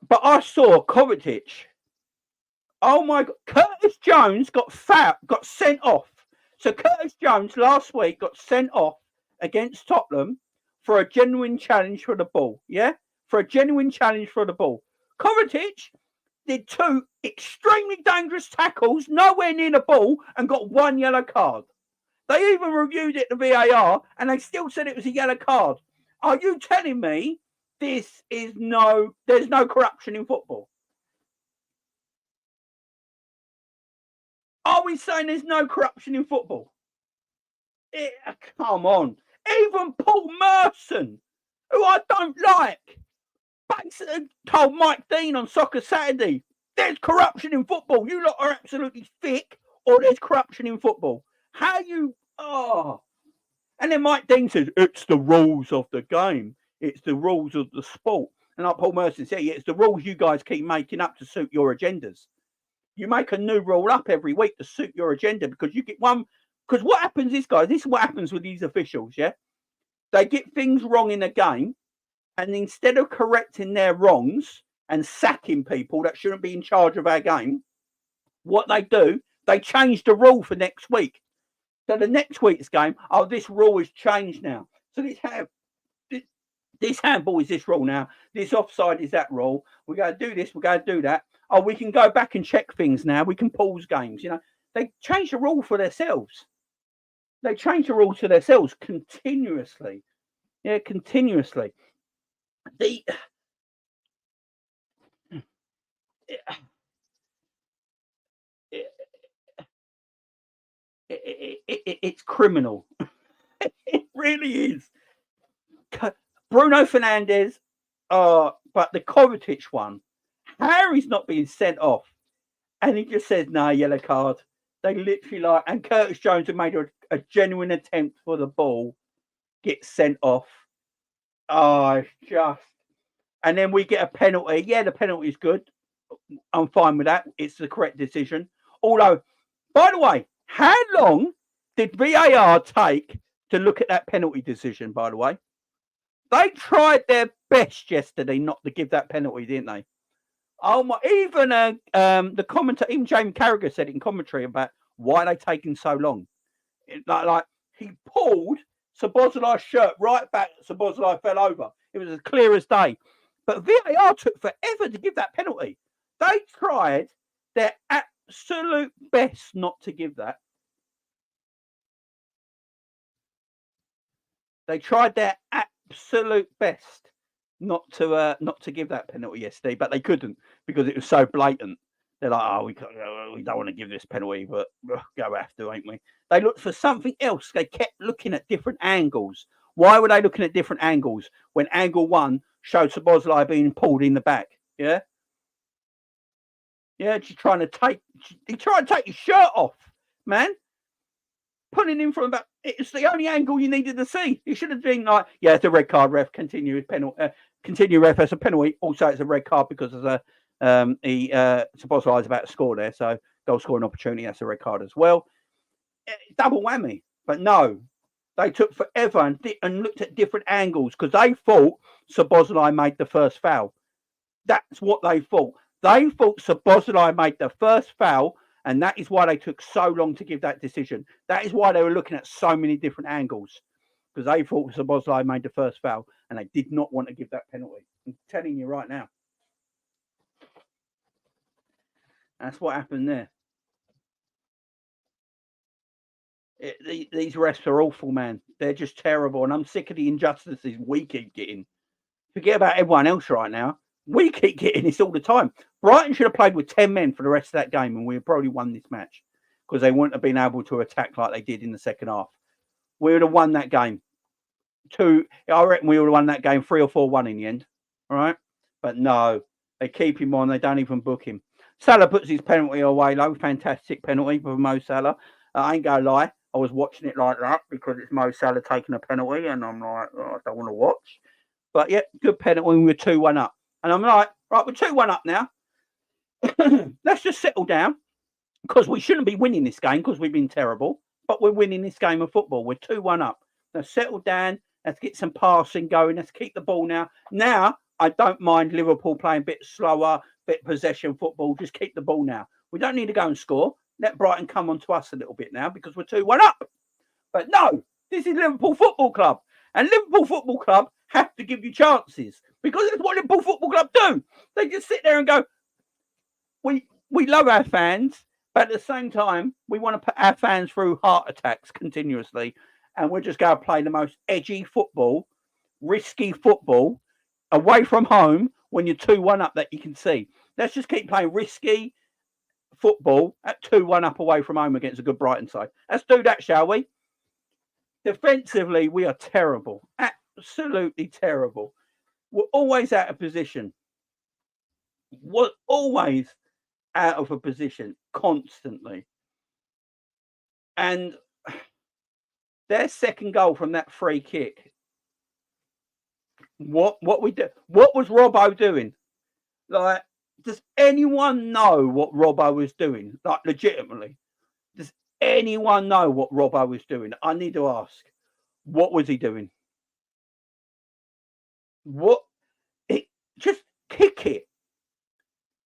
But I saw Kovacic. Oh my God. Curtis Jones got sent off. So Curtis Jones last week got sent off against Tottenham for a genuine challenge for the ball. Yeah? For a genuine challenge for the ball. Kovacic did 2 extremely dangerous tackles, nowhere near the ball, and got 1 yellow card. They even reviewed it to VAR, and they still said it was a yellow card. Are you telling me there's no corruption in football? Are we saying there's no corruption in football? Come on. Even Paul Merson, who I don't like, basically told Mike Dean on Soccer Saturday, there's corruption in football. You lot are absolutely thick, or there's corruption in football. How you... Oh. And then Mike Dean says, it's the rules of the game. It's the rules of the sport. And like Paul Merson said, it's the rules you guys keep making up to suit your agendas. You make a new rule up every week to suit your agenda because you get one... Because what happens is, guys, this is what happens with these officials, yeah? They get things wrong in a game, and instead of correcting their wrongs and sacking people that shouldn't be in charge of our game, what they do, they change the rule for next week. So the next week's game, oh, this rule is changed now. So this handball is this rule now. This offside is that rule. We're going to do this. We're going to do that. Oh, we can go back and check things now. We can pause games. You know, they change the rule for themselves. They change the rules to themselves continuously. Yeah, continuously. It's criminal. It really is. Bruno Fernandes, but the Kovacic one, Harry's not being sent off. And he just says, no, yellow card. They literally and Curtis Jones, who made a genuine attempt for the ball, gets sent off. Oh, just. And then we get a penalty. Yeah, the penalty is good. I'm fine with that. It's the correct decision. Although, by the way, how long did VAR take to look at that penalty decision, by the way? They tried their best yesterday not to give that penalty, didn't they? Oh my! Even the commentator, even James Carragher said it in commentary about why they taking so long. Like he pulled Szoboszlai's shirt right back. Szoboszlai fell over. It was as clear as day. But VAR took forever to give that penalty. They tried their absolute best not to give that. They tried their absolute best not to give that penalty yesterday, but they couldn't because it was so blatant. They're like, oh, we don't want to give this penalty, but we'll have to, ain't we? They looked for something else. They kept looking at different angles. Why were they looking at different angles when angle one showed Szoboszlai being pulled in the back? Yeah, yeah. He tried to take his shirt off, man. Pulling him from the back. It's the only angle you needed to see. You should have been like, yeah, it's a red card, ref. Continue penalty. Continue, ref. It's a penalty. Also, it's a red card because there's Szoboszlai is about to score there, so goal scoring opportunity. That's a red card as well. Double whammy. But no, they took forever and looked at different angles because they thought Szoboszlai made the first foul. That's what they thought. They thought Szoboszlai made the first foul, and that is why they took so long to give that decision. That is why they were looking at so many different angles, because they thought Szoboszlai made the first foul, and they did not want to give that penalty. I'm telling you right now. That's what happened there. These refs are awful, man. They're just terrible, and I'm sick of the injustices we keep getting. Forget about everyone else right now. We keep getting this all the time. Brighton should have played with 10 men for the rest of that game, and we would probably won this match because they wouldn't have been able to attack like they did in the second half. We would have won that game. I reckon we would have won that game 3 or 4-1 in the end. All right? But no, they keep him on. They don't even book him. Salah puts his penalty away low. Fantastic penalty for Mo Salah. I ain't going to lie. I was watching it like that because it's Mo Salah taking a penalty, and I'm like, oh, I don't want to watch. But yeah, good penalty. We were 2-1 up. And I'm like, right, we're 2-1 up now. Let's just settle down because we shouldn't be winning this game because we've been terrible. But we're winning this game of football. We're 2-1 up. Let's settle down. Let's get some passing going. Let's keep the ball now. Now, I don't mind Liverpool playing a bit slower, bit possession football. Just keep the ball now. We don't need to go and score. Let Brighton come on to us a little bit now because we're 2-1 up. But no, this is Liverpool Football Club. And Liverpool Football Club have to give you chances because that's what Liverpool Football Club do. They just sit there and go, we love our fans But at the same time, we want to put our fans through heart attacks continuously, and we're just going to play the most edgy football, risky football, away from home when you're 2-1 up that you can see. Let's just keep playing risky football at 2-1 up away from home against a good Brighton side. Let's do that, shall we? Defensively, we are terrible. Absolutely terrible. We're always out of position. We're always out of a position constantly. And their second goal from that free kick. What we do? What was Robbo doing? Like, does anyone know what Robbo was doing? Like, legitimately, does anyone know what Robbo was doing? I need to ask. What was he doing? What? Just kick it.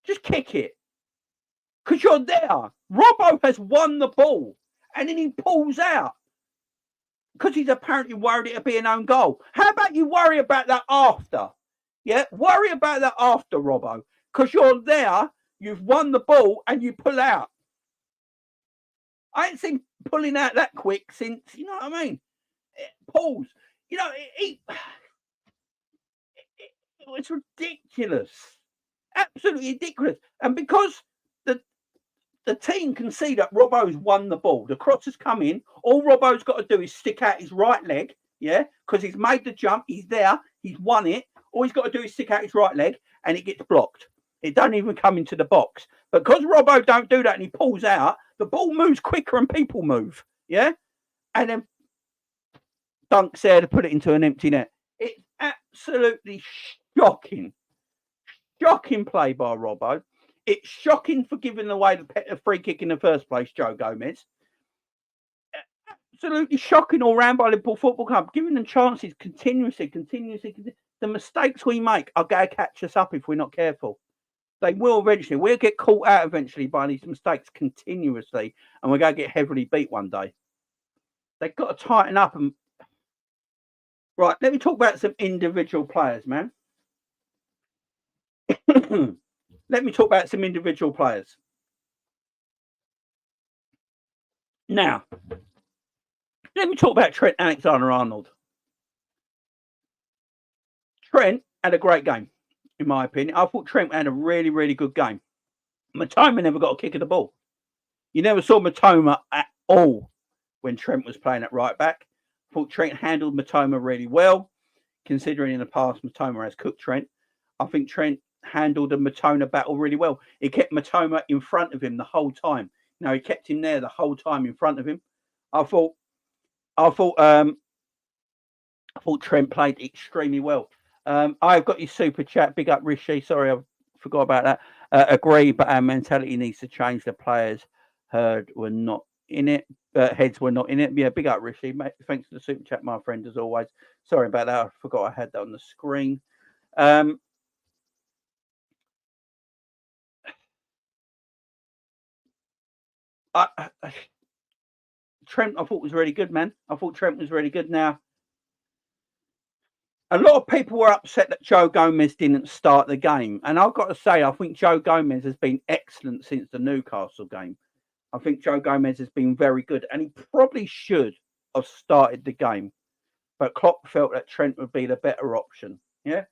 Just kick it. Because you're there. Robbo has won the ball. And then he pulls out. Because he's apparently worried it'll be an own goal. How about you worry about that after? Yeah? Worry about that after, Robbo. Because you're there, you've won the ball, and you pull out. I ain't seen pulling out that quick since, you know what I mean? Pulls. You know, it's ridiculous. Absolutely ridiculous. And because the team can see that Robbo's won the ball, the cross has come in, all Robbo's got to do is stick out his right leg, yeah? Because he's made the jump, he's there, he's won it. All he's got to do is stick out his right leg and it gets blocked. It don't even come into the box. But because Robbo don't do that and he pulls out, the ball moves quicker and people move, yeah? And then Dunk's there to put it into an empty net. It's absolutely shocking. Shocking play by Robbo. It's shocking for giving away the free kick in the first place, Joe Gomez. Absolutely shocking all round by Liverpool Football Club, giving them chances continuously. The mistakes we make are going to catch us up if we're not careful. They will eventually. We'll get caught out eventually by these mistakes continuously, and we're going to get heavily beat one day. They've got to tighten up. And right, let me talk about some individual players, man. Let me talk about some individual players. Now, let me talk about Trent Alexander-Arnold. Trent had a great game, in my opinion. I thought Trent had a really, really good game. Matoma never got a kick of the ball. You never saw Matoma at all when Trent was playing at right back. I thought Trent handled Matoma really well, considering in the past Matoma has cooked Trent. I think Trent handled the Matoma battle really well. He kept Matoma in front of him the whole time. He kept him there the whole time in front of him. I thought Trent played extremely well. I've got your super chat. Big up Rishi. Sorry, I forgot about that. Agree, but our mentality needs to change. The players heard were not in it. Heads were not in it. Yeah, big up Rishi. Mate, thanks for the super chat, my friend, as always. Sorry about that. I forgot I had that on the screen. Trent, I thought was really good, man. I thought Trent was really good. Now, a lot of people were upset that Joe Gomez didn't start the game. And I've got to say, I think Joe Gomez has been excellent since the Newcastle game. I think Joe Gomez has been very good. And he probably should have started the game. But Klopp felt that Trent would be the better option. Yeah.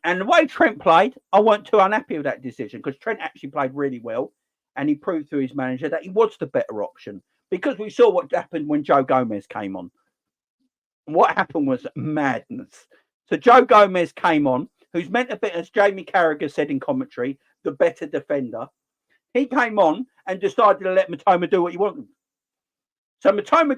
And the way Trent played, I weren't too unhappy with that decision because Trent actually played really well. And he proved to his manager that he was the better option because we saw what happened when Joe Gomez came on. What happened was madness. So Joe Gomez came on, who's meant to be, as Jamie Carragher said in commentary, the better defender. He came on and decided to let Matoma do what he wanted. So Matoma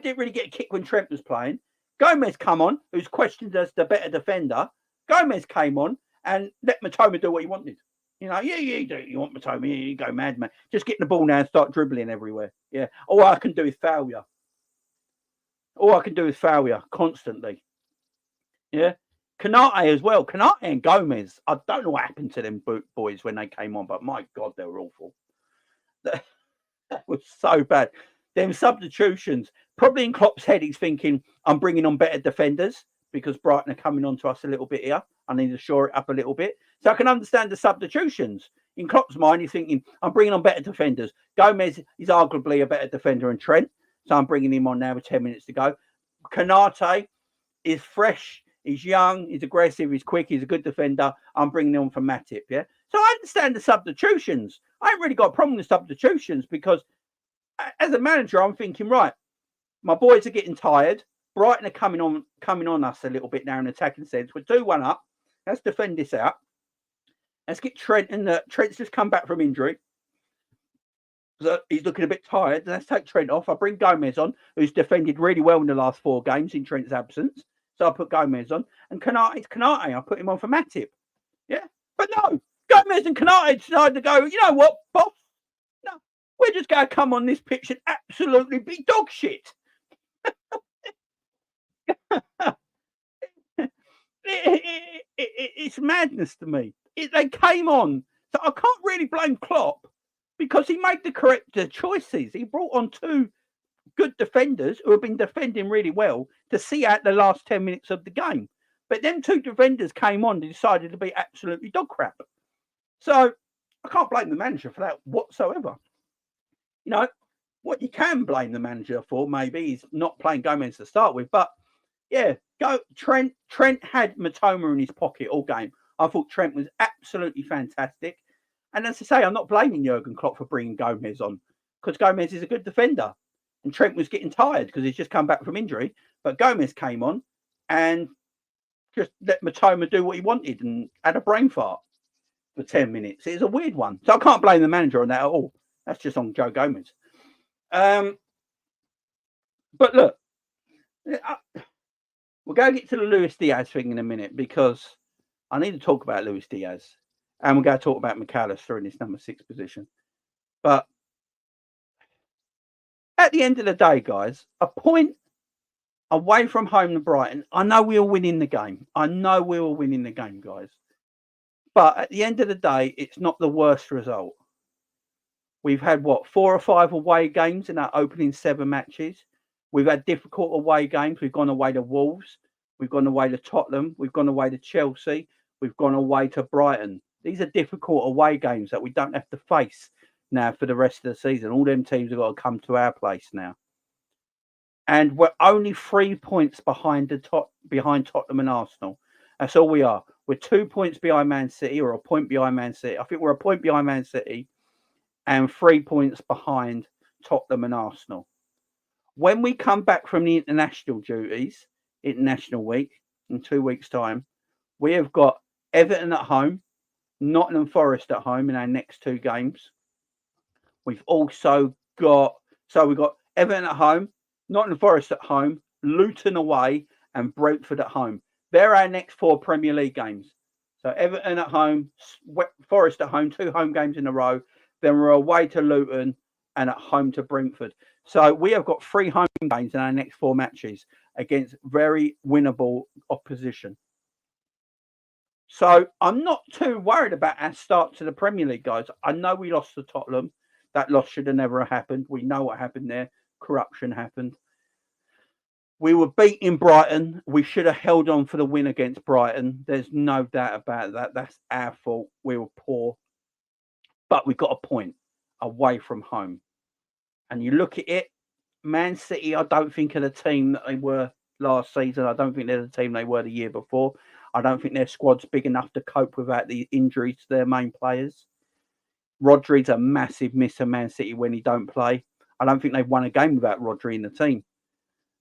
didn't really get a kick when Trent was playing. Gomez come on, who's questioned as the better defender. Gomez came on and let Matoma do what he wanted. You know, you do. You want Matoma, you go mad, man. Just get the ball now and start dribbling everywhere. Yeah. All I can do is failure. All I can do is failure constantly. Yeah. Kanate as well. Kanate and Gomez. I don't know what happened to them boys when they came on, but my God, they were awful. That was so bad. Them substitutions. Probably in Klopp's head, he's thinking, I'm bringing on better defenders because Brighton are coming on to us a little bit here. I need to shore it up a little bit. So I can understand the substitutions. In Klopp's mind, he's thinking, I'm bringing on better defenders. Gomez is arguably a better defender than Trent, so I'm bringing him on now with 10 minutes to go. Konate is fresh, he's young, he's aggressive, he's quick, he's a good defender. I'm bringing him on for Matip, yeah? So I understand the substitutions. I ain't really got a problem with substitutions because as a manager, I'm thinking, right, my boys are getting tired. Brighton are coming on us a little bit now in attacking sense. We're 2-1 up. Let's defend this out. Let's get Trent and Trent's just come back from injury. So he's looking a bit tired. Let's take Trent off. I bring Gomez on, who's defended really well in the last 4 games in Trent's absence. So I put Gomez on. And Konate, I put him on for Matip. Yeah. But no, Gomez and Konate decided to go, you know what, boss? No, we're just going to come on this pitch and absolutely be dog shit. It's madness to me. They came on. So I can't really blame Klopp because he made the correct choices. He brought on 2 good defenders who have been defending really well to see out the last 10 minutes of the game. But then 2 defenders came on and decided to be absolutely dog crap. So I can't blame the manager for that whatsoever. You know, what you can blame the manager for maybe is not playing Gomez to start with. But yeah, Trent had Matoma in his pocket all game. I thought Trent was absolutely fantastic. And as I say, I'm not blaming Jurgen Klopp for bringing Gomez on because Gomez is a good defender. And Trent was getting tired because he's just come back from injury. But Gomez came on and just let Matoma do what he wanted and had a brain fart for 10 minutes. It's a weird one. So I can't blame the manager on that at all. That's just on Joe Gomez. But look, we're going to get to the Luis Diaz thing in a minute because I need to talk about Luis Diaz. And we're going to talk about Macalester in his number 6 position. But at the end of the day, guys, a point away from home to Brighton, I know we're winning the game. Guys. But at the end of the day, it's not the worst result. We've had, 4 or 5 away games in our opening 7 matches. We've had difficult away games. We've gone away to Wolves. We've gone away to Tottenham. We've gone away to Chelsea. We've gone away to Brighton. These are difficult away games that we don't have to face now for the rest of the season. All them teams have got to come to our place now. And we're only 3 points behind Tottenham and Arsenal. That's all we are. We're 2 points behind Man City or a point behind Man City. I think we're a point behind Man City and 3 points behind Tottenham and Arsenal. When we come back from the international duties, international week, in 2 weeks' time, we have got Everton at home, Nottingham Forest at home in our next 2 games. We've also got, we've got Everton at home, Nottingham Forest at home, Luton away, and Brentford at home. They're our next 4 Premier League games. So Everton at home, Forest at home, 2 home games in a row. Then we're away to Luton and at home to Brentford. So we have got 3 home games in our next 4 matches against very winnable opposition. So I'm not too worried about our start to the Premier League, guys. I know we lost to Tottenham. That loss should have never happened. We know what happened there. Corruption happened. We were beating Brighton. We should have held on for the win against Brighton. There's no doubt about that. That's our fault. We were poor. But we got a point away from home. And you look at it, Man City, I don't think are the team that they were last season. I don't think they're the team they were the year before. I don't think their squad's big enough to cope without the injuries to their main players. Rodri's a massive miss to Man City when he don't play. I don't think they've won a game without Rodri in the team.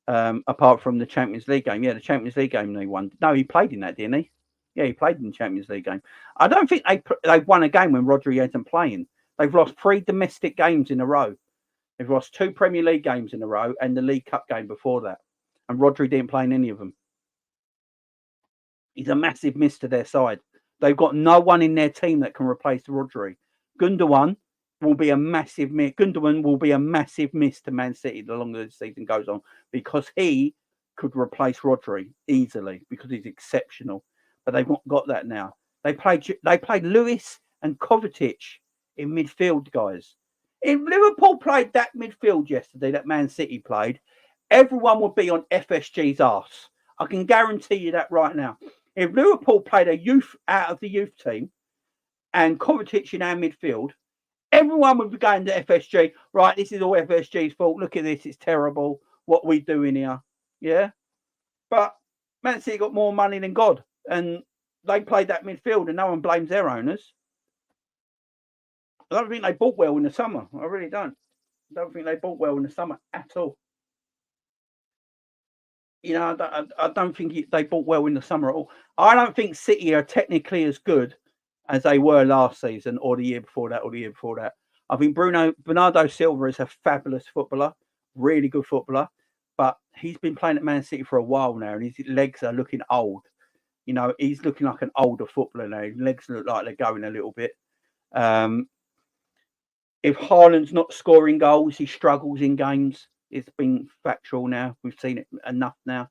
Apart from the Champions League game. Yeah, the Champions League game they won. No, he played in that, didn't he? Yeah, he played in the Champions League game. I don't think they've won a game when Rodri isn't playing. They've lost 3 domestic games in a row. They've lost 2 Premier League games in a row and the League Cup game before that. And Rodri didn't play in any of them. He's a massive miss to their side. They've got no one in their team that can replace Rodri. Gundogan will be a massive miss. Gundogan will be a massive miss to Man City the longer the season goes on because he could replace Rodri easily because he's exceptional. But they've not got that now. They played Lewis and Kovacic in midfield, guys. If Liverpool played that midfield yesterday that Man City played, everyone would be on FSG's arse. I can guarantee you that right now. If Liverpool played a youth out of the youth team and Kovacic in our midfield, everyone would be going to FSG. Right, this is all FSG's fault. Look at this, it's terrible. What we doing here? Yeah, but Man City got more money than God, and they played that midfield, and no one blames their owners. I don't think they bought well in the summer. I really don't. I don't think they bought well in the summer at all. You know, I don't think they bought well in the summer at all. I don't think City are technically as good as they were last season or the year before that or the year before that. I think Bernardo Silva is a fabulous footballer, really good footballer, but he's been playing at Man City for a while now, and his legs are looking old. You know, he's looking like an older footballer now. His legs look like they're going a little bit. If Haaland's not scoring goals, he struggles in games. It's been factual now. We've seen it enough now.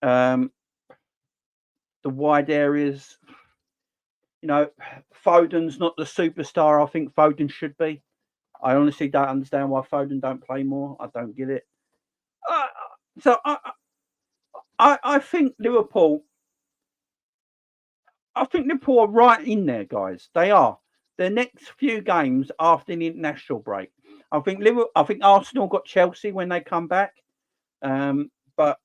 The wide areas, you know, Foden's not the superstar I think Foden should be. I honestly don't understand why Foden don't play more. I don't get it. So I think Liverpool. I think Liverpool are right in there, guys. They are. The next few games after the international break, I think Arsenal got Chelsea when they come back, but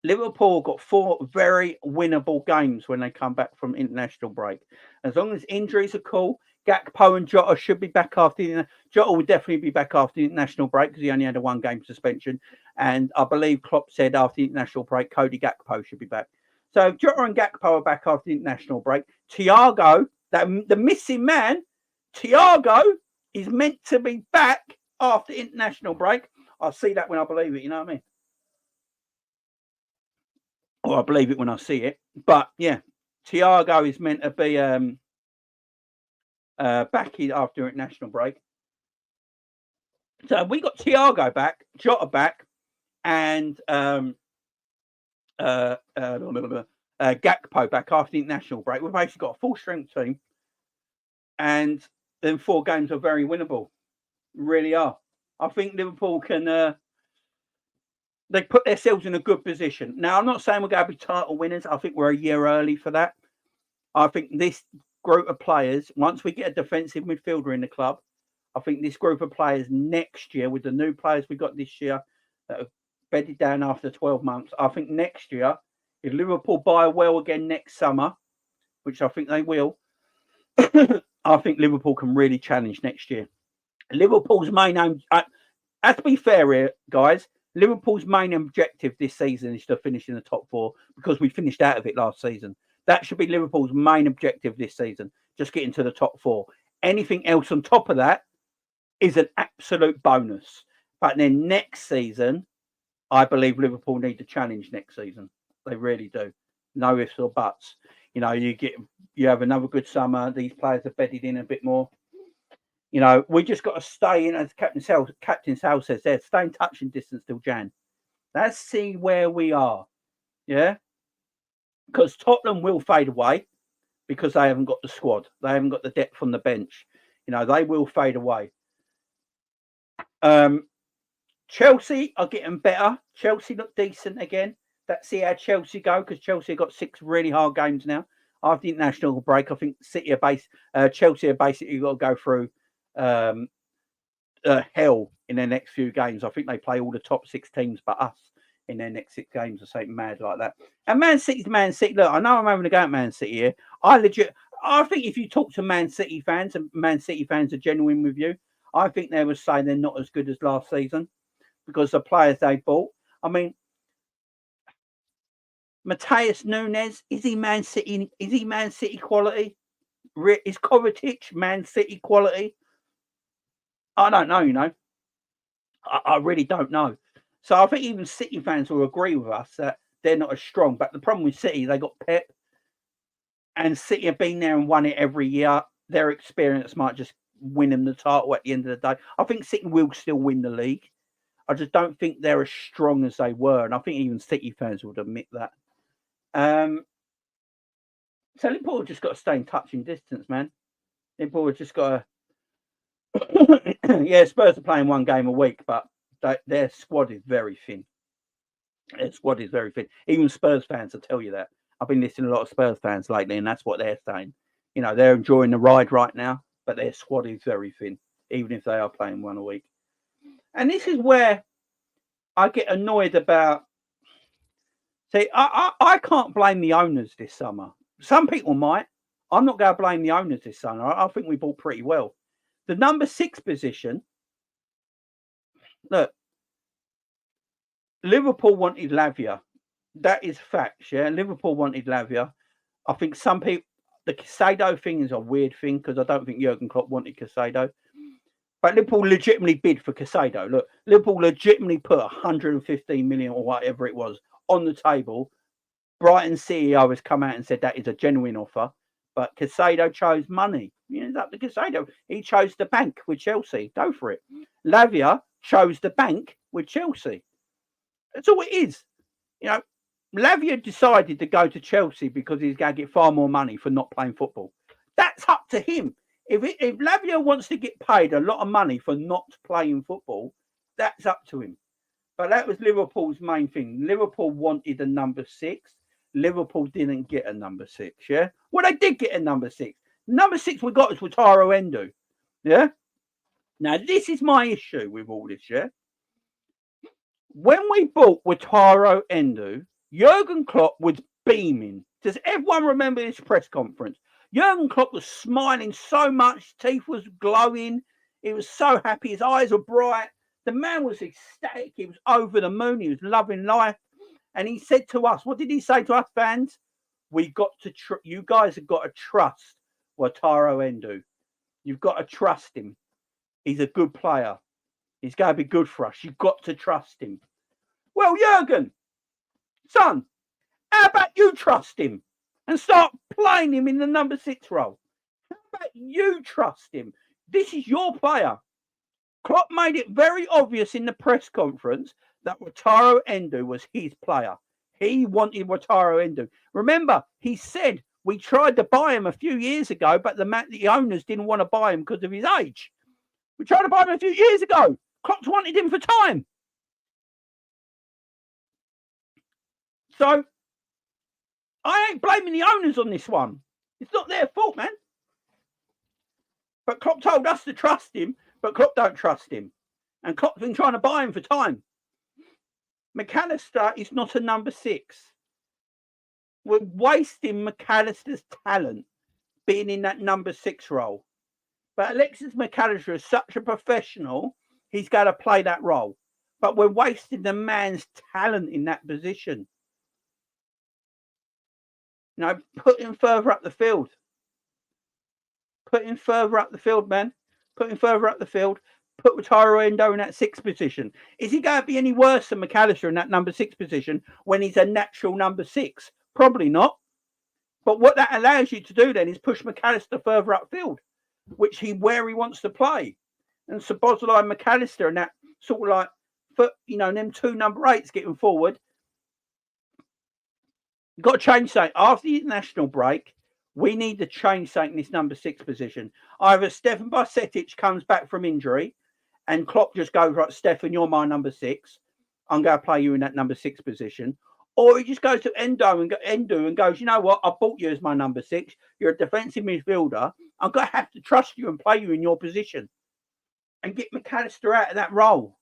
Liverpool got 4 very winnable games when they come back from international break. As long as injuries are cool, Gakpo and Jota should be back after Jota will definitely be back after the international break because he only had a 1-game suspension, and I believe Klopp said after the international break, Cody Gakpo should be back. So Jota and Gakpo are back after the international break. Thiago, the missing man, Thiago is meant to be back after international break. I'll see that when I believe it, you know what I mean? Or I believe it when I see it. But yeah, Thiago is meant to be back in after international break. So we got Thiago back, Jota back, and Gakpo back after the international break. We've basically got a full strength team, and then 4 games are very winnable. Really are. I think Liverpool can. They put themselves in a good position. Now, I'm not saying we're going to be title winners. I think we're a year early for that. I think this group of players, once we get a defensive midfielder in the club, I think this group of players next year, with the new players we got this year that have bedded down after 12 months, I think next year, if Liverpool buy well again next summer, which I think they will, I think Liverpool can really challenge next year. Liverpool's main aim, to be fair here, guys, Liverpool's main objective this season is to finish in the top 4 because we finished out of it last season. That should be Liverpool's main objective this season, just getting to the top 4. Anything else on top of that is an absolute bonus. But then next season, I believe Liverpool need to challenge next season. They really do. No ifs or buts. You know, you have another good summer. These players are bedded in a bit more. You know, we just got to stay in, as Captain Sal says there, stay in touching distance till Jan. Let's see where we are. Yeah? Because Tottenham will fade away because they haven't got the squad. They haven't got the depth on the bench. You know, they will fade away. Chelsea are getting better. Chelsea look decent again. Let's see how Chelsea go because Chelsea have got 6 really hard games now. After the international break, I think Chelsea are basically got to go through hell in their next few games. I think they play all the top 6 teams but us in their next 6 games or something mad like that. And Man City's Man City. Look, I know I'm having a go at Man City here. I think if you talk to Man City fans, and Man City fans are genuine with you, I think they would say they're not as good as last season because the players they bought. I mean, Mateus Nunez, is he Man City? Is he Man City quality? Is Kovacic Man City quality? I don't know, you know. I really don't know. So I think even City fans will agree with us that they're not as strong. But the problem with City, they got Pep, and City have been there and won it every year. Their experience might just win them the title at the end of the day. I think City will still win the league. I just don't think they're as strong as they were. And I think even City fans would admit that. So Liverpool just got to stay in touching distance, man. Liverpool just got to... yeah, Spurs are playing 1 game a week, but their squad is very thin. Their squad is very thin. Even Spurs fans will tell you that. I've been listening to a lot of Spurs fans lately, and that's what they're saying. you know, they're enjoying the ride right now, but their squad is very thin, even if they are playing one a week. And this is where I get annoyed about. See, I can't blame the owners this summer. Some people might. I'm not going to blame the owners this summer. I think we bought pretty well. The number 6 position, look, Liverpool wanted Lavia. That is facts, yeah. Liverpool wanted Lavia. I think some people, the Casado thing is a weird thing because I don't think Jurgen Klopp wanted Casado. But Liverpool legitimately bid for Casado. Look, Liverpool legitimately put 115 million or whatever it was on the table. Brighton CEO has come out and said that is a genuine offer. But Casado chose money. It's up to Casado. He chose the bank with Chelsea. Go for it. Lavia chose the bank with Chelsea. That's all it is. You know, Lavia decided to go to Chelsea because he's going to get far more money for not playing football. That's up to him. If Lavia wants to get paid a lot of money for not playing football, that's up to him. But that was Liverpool's main thing. Liverpool wanted a number 6. Liverpool didn't get a number 6, yeah? Well, they did get a number 6. Number 6 we got was Wataru Endo, yeah? Now, this is my issue with all this, yeah? When we bought Wataru Endo, Jurgen Klopp was beaming. Does everyone remember this press conference? Jurgen Klopp was smiling so much, teeth was glowing. He was so happy. His eyes were bright. The man was ecstatic. He was over the moon. He was loving life. And he said to us, what did he say to us, fans? We got to, you guys have got to trust Wataru Endo. You've got to trust him. He's a good player. He's going to be good for us. You've got to trust him. Well, Jurgen, son, how about you trust him and start playing him in the number 6 role? How about you trust him? This is your player. Klopp made it very obvious in the press conference that Wataru Endo was his player. He wanted Wataru Endo. Remember, he said we tried to buy him a few years ago, but the owners didn't want to buy him because of his age. We tried to buy him a few years ago. Klopp wanted him for time. So, I ain't blaming the owners on this one. It's not their fault, man. But Klopp told us to trust him, but Klopp don't trust him. And Klopp's been trying to buy him for time. Macalester is not a number 6. We're wasting Macalester's talent being in that number 6 role. But Alexis Macalester is such a professional, he's got to play that role. But we're wasting the man's talent in that position. No, put him further up the field. Put him further up the field, man. Put him further up the field. Put Wataru Endo in that 6th position. Is he going to be any worse than Macalester in that number 6 position when he's a natural number 6? Probably not. But what that allows you to do then is push Macalester further upfield, where he wants to play. And Szoboszlai and Macalester and that sort of like, them 2 number 8s getting forward. You've got to change something. After the international break, we need to change something in this number 6 position. Either Stefan Bajcetic comes back from injury and Klopp just goes, right, Stefan, you're my number 6. I'm going to play you in that number 6 position. Or he just goes to Endo and goes, you know what? I bought you as my number 6. You're a defensive midfielder. I'm going to have to trust you and play you in your position and get Macalester out of that role.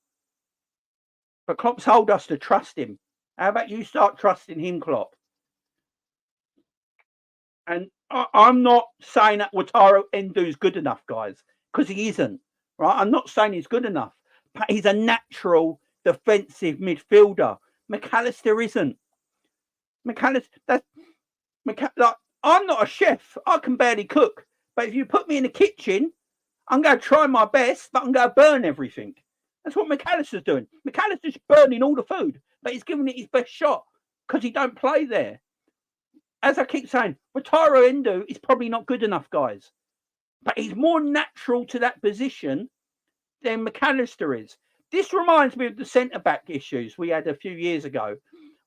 But Klopp's told us to trust him. How about you start trusting him, Klopp? And I'm not saying that Wataru Endo's good enough, guys, because he isn't. Right? I'm not saying he's good enough, but he's a natural defensive midfielder. Macalester isn't. I'm not a chef. I can barely cook. But if you put me in the kitchen, I'm going to try my best, but I'm going to burn everything. That's what Macalester's doing. Macalester's burning all the food, but he's giving it his best shot because he don't play there. As I keep saying, Wataru Endo is probably not good enough, guys. But he's more natural to that position than Macalester is. This reminds me of the centre-back issues we had a few years ago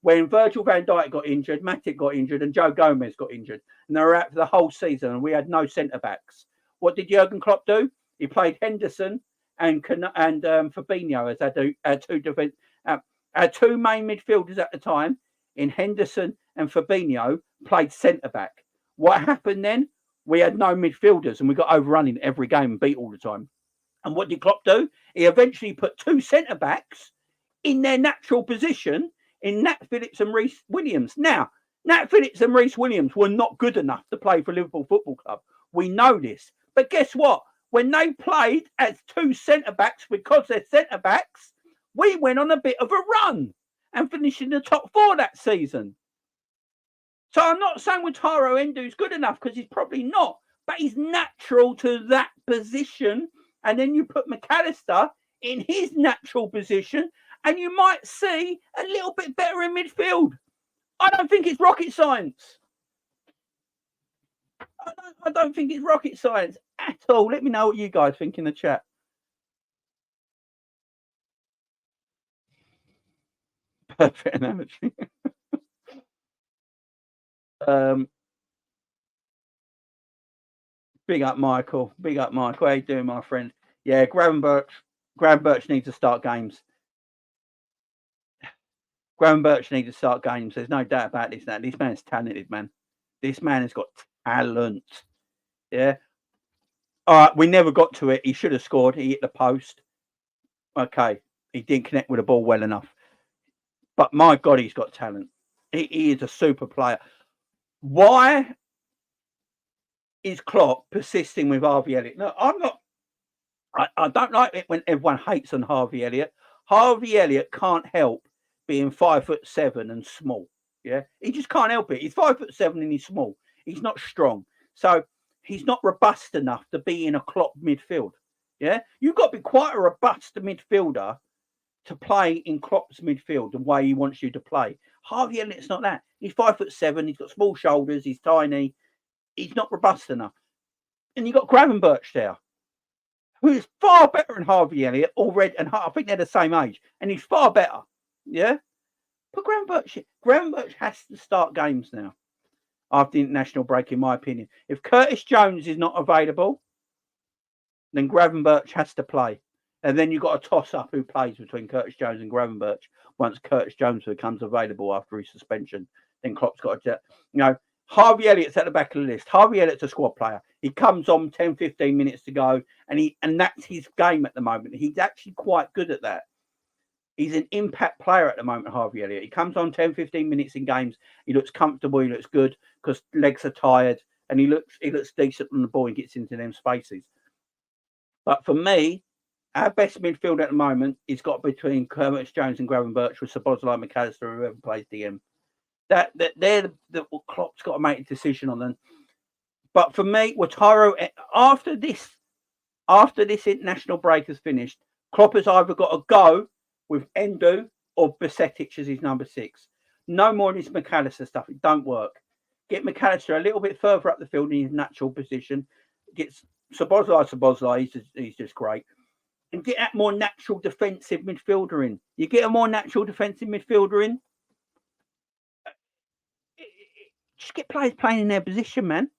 when Virgil van Dijk got injured, Matic got injured, and Joe Gomez got injured. And they were out for the whole season, and we had no centre-backs. What did Jurgen Klopp do? He played Henderson and Fabinho as our 2 main midfielders at the time, in Henderson and Fabinho, played centre-back. What happened then? we had no midfielders and we got overrun in every game and beat all the time. And what did Klopp do? He eventually put 2 centre-backs in their natural position in Nat Phillips and Reece Williams. Now, Nat Phillips and Reece Williams were not good enough to play for Liverpool Football Club. We know this. But guess what? When they played as 2 centre-backs because they're centre-backs, we went on a bit of a run and finished in the top 4 that season. So I'm not saying Wataru Endo's good enough because he's probably not. But he's natural to that position. And then you put Macalester in his natural position and you might see a little bit better in midfield. I don't think it's rocket science. I don't think it's rocket science at all. Let me know what you guys think in the chat. Perfect analogy. Big up, Michael. Big up, Michael. How you doing, my friend? Yeah, Graham Birch needs to start games. Graham Birch needs to start games. There's no doubt about this. Now, this man's talented, man. This man has got talent. Yeah. All right, we never got to it. He should have scored. He hit the post. Okay, he didn't connect with the ball well enough. But my God, he's got talent. He is a super player. Why is Klopp persisting with Harvey Elliott? No, I'm not. I don't like it when everyone hates on Harvey Elliott. Harvey Elliott can't help being 5'7" and small. Yeah, he just can't help it. He's 5'7" and he's small. He's not strong, so he's not robust enough to be in a Klopp midfield. Yeah, you've got to be quite a robust midfielder to play in Klopp's midfield the way he wants you to play. Harvey Elliott's not that. He's 5'7". He's got small shoulders. He's tiny. He's not robust enough. And you've got Graham Birch there, who is far better than Harvey Elliott already. And I think they're the same age. And he's far better. Yeah? But Graham Birch has to start games now after the international break, in my opinion. If Curtis Jones is not available, then Graham Birch has to play. And then you've got a toss-up who plays between Curtis Jones and Graham Birch once Curtis Jones becomes available after his suspension. Then Klopp's got to, Harvey Elliott's at the back of the list. Harvey Elliott's a squad player. He comes on 10, 15 minutes to go, and that's his game at the moment. He's actually quite good at that. He's an impact player at the moment, Harvey Elliott. He comes on 10, 15 minutes in games. He looks comfortable. He looks good because legs are tired, and he looks decent on the ball and gets into them spaces. But for me, our best midfield at the moment is got between Curtis Jones and Graham Birch with Szoboszlai, Macalester, or whoever plays DM. They're the Klopp's got to make a decision on them. But for me, Wataru, after this international break has finished, Klopp has either got to go with Endo or Besetic as his number 6. No more of this Macalester stuff. It don't work. Get Macalester a little bit further up the field in his natural position. Gets Szoboszlai. He's just great. And get that more natural defensive midfielder in. You get a more natural defensive midfielder in. Just get players playing in their position, man.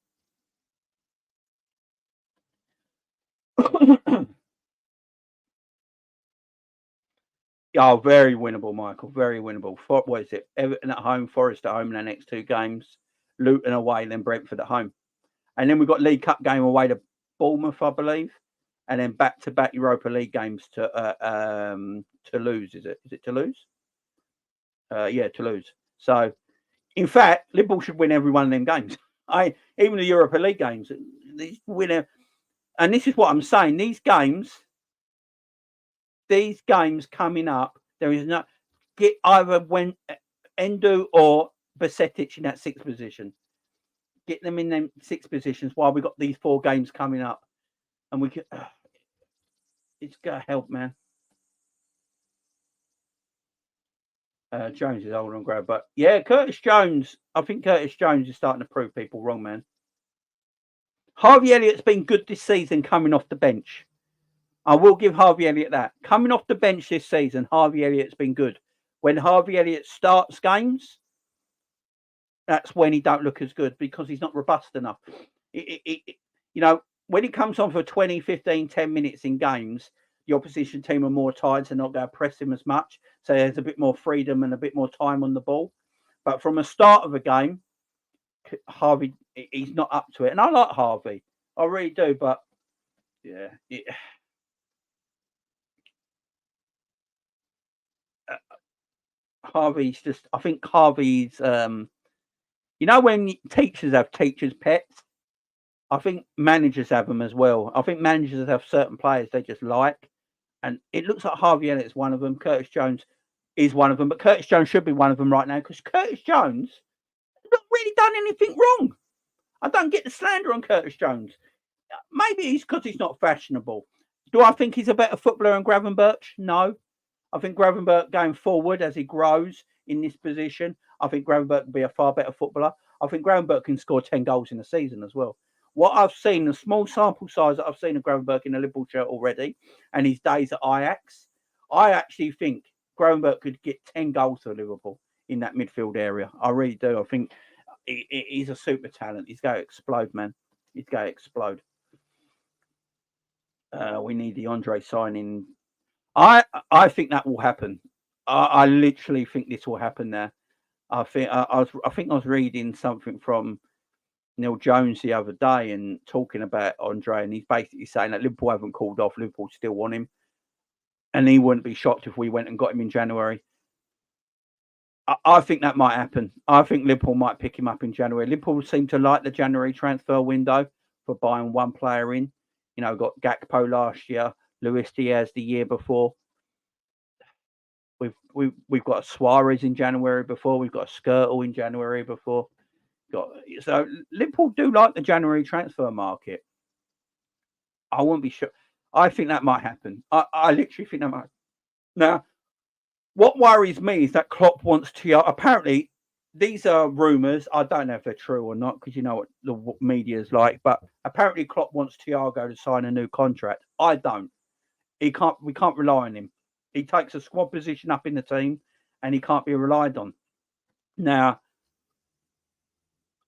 Oh, very winnable, Michael. Very winnable. What is it? Everton at home, Forest at home in the next 2 games. Luton away, then Brentford at home. And then we've got League Cup game away to Bournemouth, I believe. And then back-to-back Europa League games to Toulouse. Is it Toulouse? Yeah, Toulouse. So, in fact, Liverpool should win every one of them games. Even the Europa League games. These winner, and this is what I'm saying. These games coming up, there is no get either when Endo or Besetic in that 6th position. Get them in them 6 positions while we got these 4 games coming up, and we can. It's gonna help, man. Jones is old and grab, but yeah, Curtis Jones. I think Curtis Jones is starting to prove people wrong, man. Harvey Elliott's been good this season coming off the bench. I will give Harvey Elliott that. Coming off the bench this season, Harvey Elliott's been good. When Harvey Elliott starts games, that's when he don't look as good because he's not robust enough. When he comes on for 20, 15, 10 minutes in games, the opposition team are more tired to not go press him as much. So there's a bit more freedom and a bit more time on the ball. But from the start of a game, Harvey he's not up to it. And I like Harvey, I really do. But yeah, Harvey's just. I think Harvey's. You know when teachers have teachers' pets. I think managers have them as well. I think managers have certain players they just like, and it looks like Harvey Elliott's one of them. Curtis Jones is one of them, but Curtis Jones should be one of them right now because Curtis Jones has not really done anything wrong. I don't get the slander on Curtis Jones. Maybe he's because he's not fashionable. Do I think he's a better footballer than Gravenberch? No. I think Gravenberch going forward as he grows in this position, I think Gravenberch will be a far better footballer. I think Gravenberch can score 10 goals in a season as well. What I've seen, the small sample size that I've seen of Gravenberch in a Liverpool shirt already, and his days at Ajax, I actually think Gravenberch could get 10 goals for Liverpool in that midfield area. I really do. I think he's a super talent. He's going to explode, man. He's going to explode. We need the Andre signing. I think that will happen. I literally think this will happen there. I think I was reading something from Neil Jones the other day and talking about Andre, and he's basically saying that Liverpool haven't called off. Liverpool still want him, and he wouldn't be shocked if we went and got him in January. I think that might happen. I think Liverpool might pick him up in January. Liverpool seem to like the January transfer window for buying one player in. You know, got Gakpo last year, Luis Diaz the year before. We've got a Suarez in January before. We've got a Skirtle in January before. So Liverpool do like the January transfer market. I won't be sure. I think that might happen. I literally think that might. Now, what worries me is that Klopp wants to. Apparently, these are rumours. I don't know if they're true or not because you know what the media is like. But apparently, Klopp wants Thiago to sign a new contract. I don't. We can't rely on him. He takes a squad position up in the team, and he can't be relied on. Now,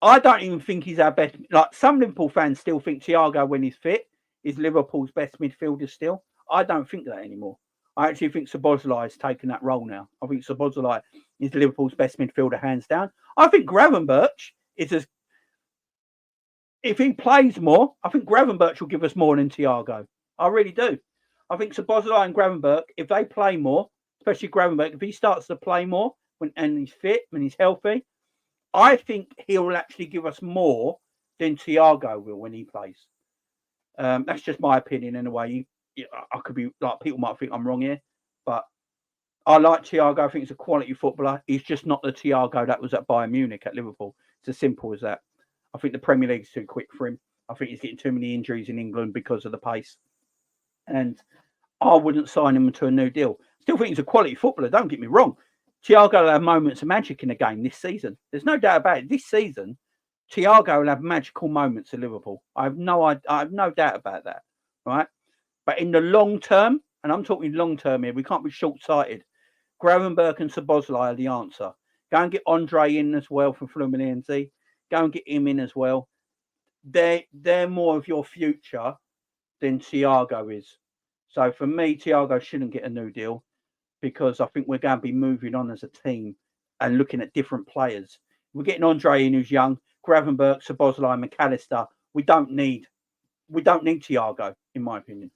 I don't even think he's our best. Like some Liverpool fans still think Thiago, when he's fit, is Liverpool's best midfielder still. I don't think that anymore. I actually think Szoboszlai has taken that role now. I think Szoboszlai is Liverpool's best midfielder, hands down. I think Gravenberch is as. If he plays more, I think Gravenberch will give us more than Thiago. I really do. I think Szoboszlai and Gravenberch, if they play more, especially Gravenberch, if he starts to play more and he's fit, when he's healthy, I think he'll actually give us more than Thiago will when he plays. That's just my opinion in a way. I could be like, people might think I'm wrong here, but I like Thiago. I think he's a quality footballer. He's just not the Thiago that was at Bayern Munich at Liverpool. It's as simple as that. I think the Premier League's too quick for him. I think he's getting too many injuries in England because of the pace. And I wouldn't sign him to a new deal. Still think he's a quality footballer, don't get me wrong. Thiago will have moments of magic in the game this season. There's no doubt about it. This season, Thiago will have magical moments at Liverpool. I have no doubt about that, right? But in the long term, and I'm talking long term here, we can't be short-sighted. Gravenberch and Szoboszlai are the answer. Go and get Andre in as well from Fluminense. Go and get him in as well. They're more of your future than Thiago is. So for me, Thiago shouldn't get a new deal because I think we're going to be moving on as a team and looking at different players. We're getting Andre in who's young, Gravenberch, Szoboszlai, Macalester. We don't need Thiago, in my opinion.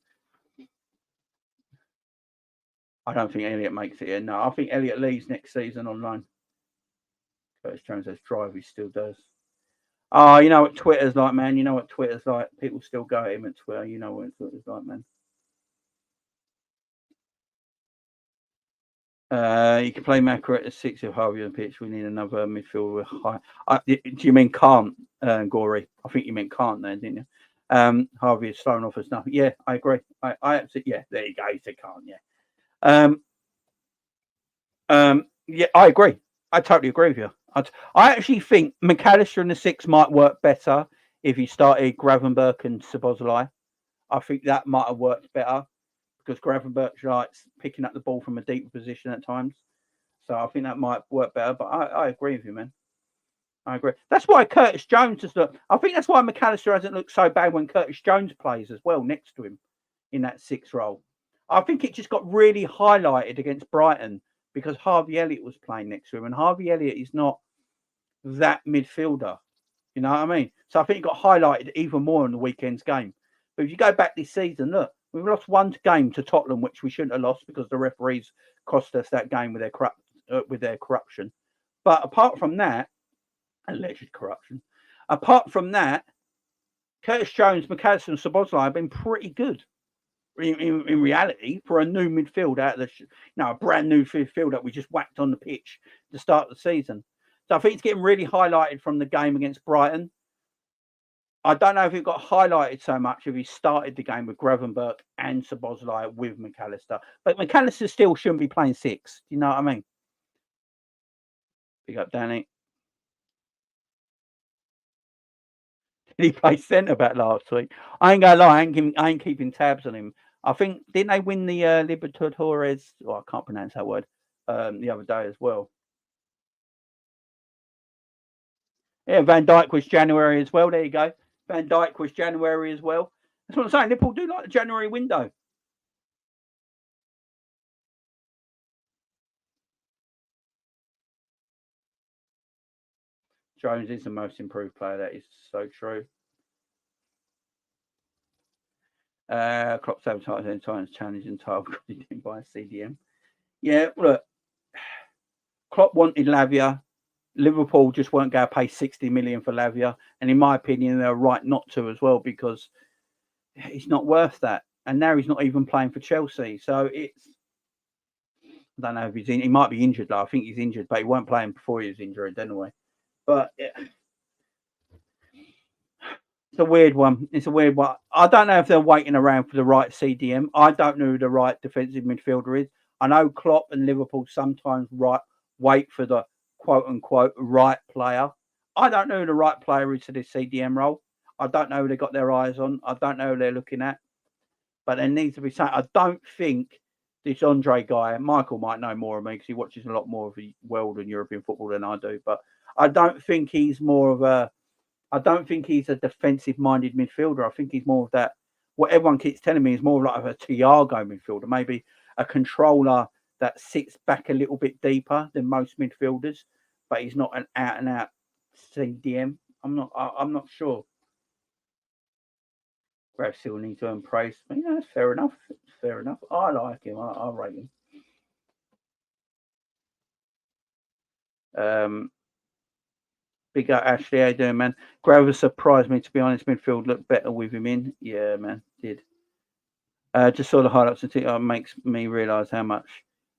I don't think Elliott makes it here. No, I think Elliott leaves next season on loan. Curtis Jones has drive, he still does. Oh, you know what Twitter's like, man. You know what Twitter's like. People still go at him at Twitter. You know what Twitter's like, man. You can play Macca at the 6 of Harvey on the pitch. We need another midfielder with high. Do you mean can't, Gory? I think you meant can't there, didn't you? Harvey is thrown off as nothing. Yeah, I agree. I absolutely, yeah, there you go. He said can't, yeah. Yeah, I agree. I totally agree with you. I actually think Macalester in the 6 might work better if he started Gravenberch and Szoboszlai. I think that might have worked better because Gravenberch likes picking up the ball from a deeper position at times. So I think that might work better. But I agree with you, man. I agree. That's why Curtis Jones has looked. I think that's why Macalester hasn't looked so bad when Curtis Jones plays as well next to him in that 6 role. I think it just got really highlighted against Brighton because Harvey Elliott was playing next to him, and Harvey Elliott is not that midfielder. You know what I mean? So I think it got highlighted even more in the weekend's game. But if you go back this season, look, we've lost one game to Tottenham, which we shouldn't have lost because the referees cost us that game with their corruption. But apart from that, alleged corruption. Apart from that, Curtis Jones, Macalester, and Szoboszlai have been pretty good in reality for a new midfield out of a brand new midfield that we just whacked on the pitch to start the season. So I think it's getting really highlighted from the game against Brighton. I don't know if it got highlighted so much if he started the game with Gravenberch and Szoboszlai with Macalester. But Macalester still shouldn't be playing 6. Do you know what I mean? Big up, Danny. Did he play centre-back last week? I ain't gonna lie, I ain't keeping tabs on him. I think, didn't they win the Libertadores? I can't pronounce that word. The other day as well. Yeah, Van Dijk was January as well. There you go. Van Dijk was January as well. That's what I'm saying. Liverpool do like the January window. Jones is the most improved player. That is so true. Klopp sabotaged Titans challenge and title by CDM. Yeah, look, Klopp wanted Lavia. Liverpool just weren't going to pay 60 million for Lavia, and in my opinion, they're right not to as well because he's not worth that. And now he's not even playing for Chelsea, so it's. I don't know if he's in. He might be injured. Though. I think he's injured, but he weren't playing before he was injured anyway. But yeah. It's a weird one. It's a weird one. I don't know if they're waiting around for the right CDM. I don't know who the right defensive midfielder is. I know Klopp and Liverpool sometimes wait for the quote-unquote right player. I don't know who the right player is for this CDM role. I don't know who they got their eyes on. I don't know who they're looking at. But there needs to be something. I don't think this Andre guy, Michael might know more of me because he watches a lot more of the world and European football than I do. But I don't think he's I don't think he's a defensive-minded midfielder. I think he's more of that. What everyone keeps telling me is more like a Thiago midfielder, maybe a controller that sits back a little bit deeper than most midfielders, but he's not an out-and-out CDM. I'm not sure. Grav still needs to earn praise. But, yeah, that's fair enough. Fair enough. I like him. I rate him. Big up, Ashley. How you doing, man? Graver surprised me, to be honest. Midfield looked better with him in. Yeah, man, did. Just saw the highlights and it makes me realise how much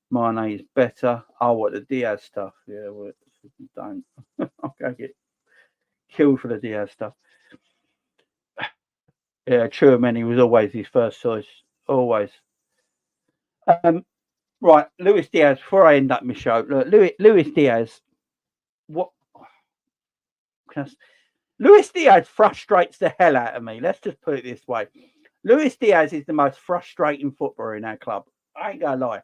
Mane is better. Oh, what, the Diaz stuff? Yeah, well, don't. I'm going to get killed for the Diaz stuff. Yeah, Chouameni was always his first choice. Always. Right, Luis Diaz, before I end up my show, look, Luis Diaz, what? Luis Diaz frustrates the hell out of me. Let's just put it this way. Luis Diaz is the most frustrating footballer in our club. I ain't gonna lie.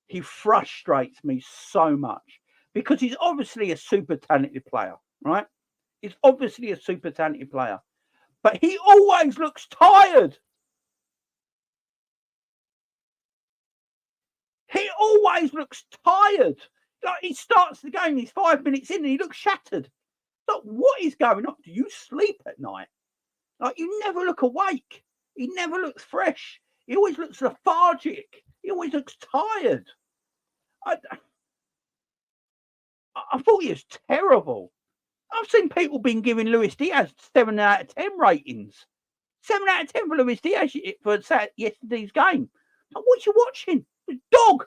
He frustrates me so much because he's obviously a super talented player, right? He's obviously a super talented player, but he always looks tired. He always looks tired. Like he starts the game, he's 5 minutes in and he looks shattered. Like, what is going on? Do you sleep at night? Like, you never look awake. He never looks fresh. He always looks lethargic. He always looks tired. I thought he was terrible. I've seen people been giving Luis Diaz 7 out of 10 ratings. 7 out of 10 for Luis Diaz for yesterday's game. Like, what you watching? Dog.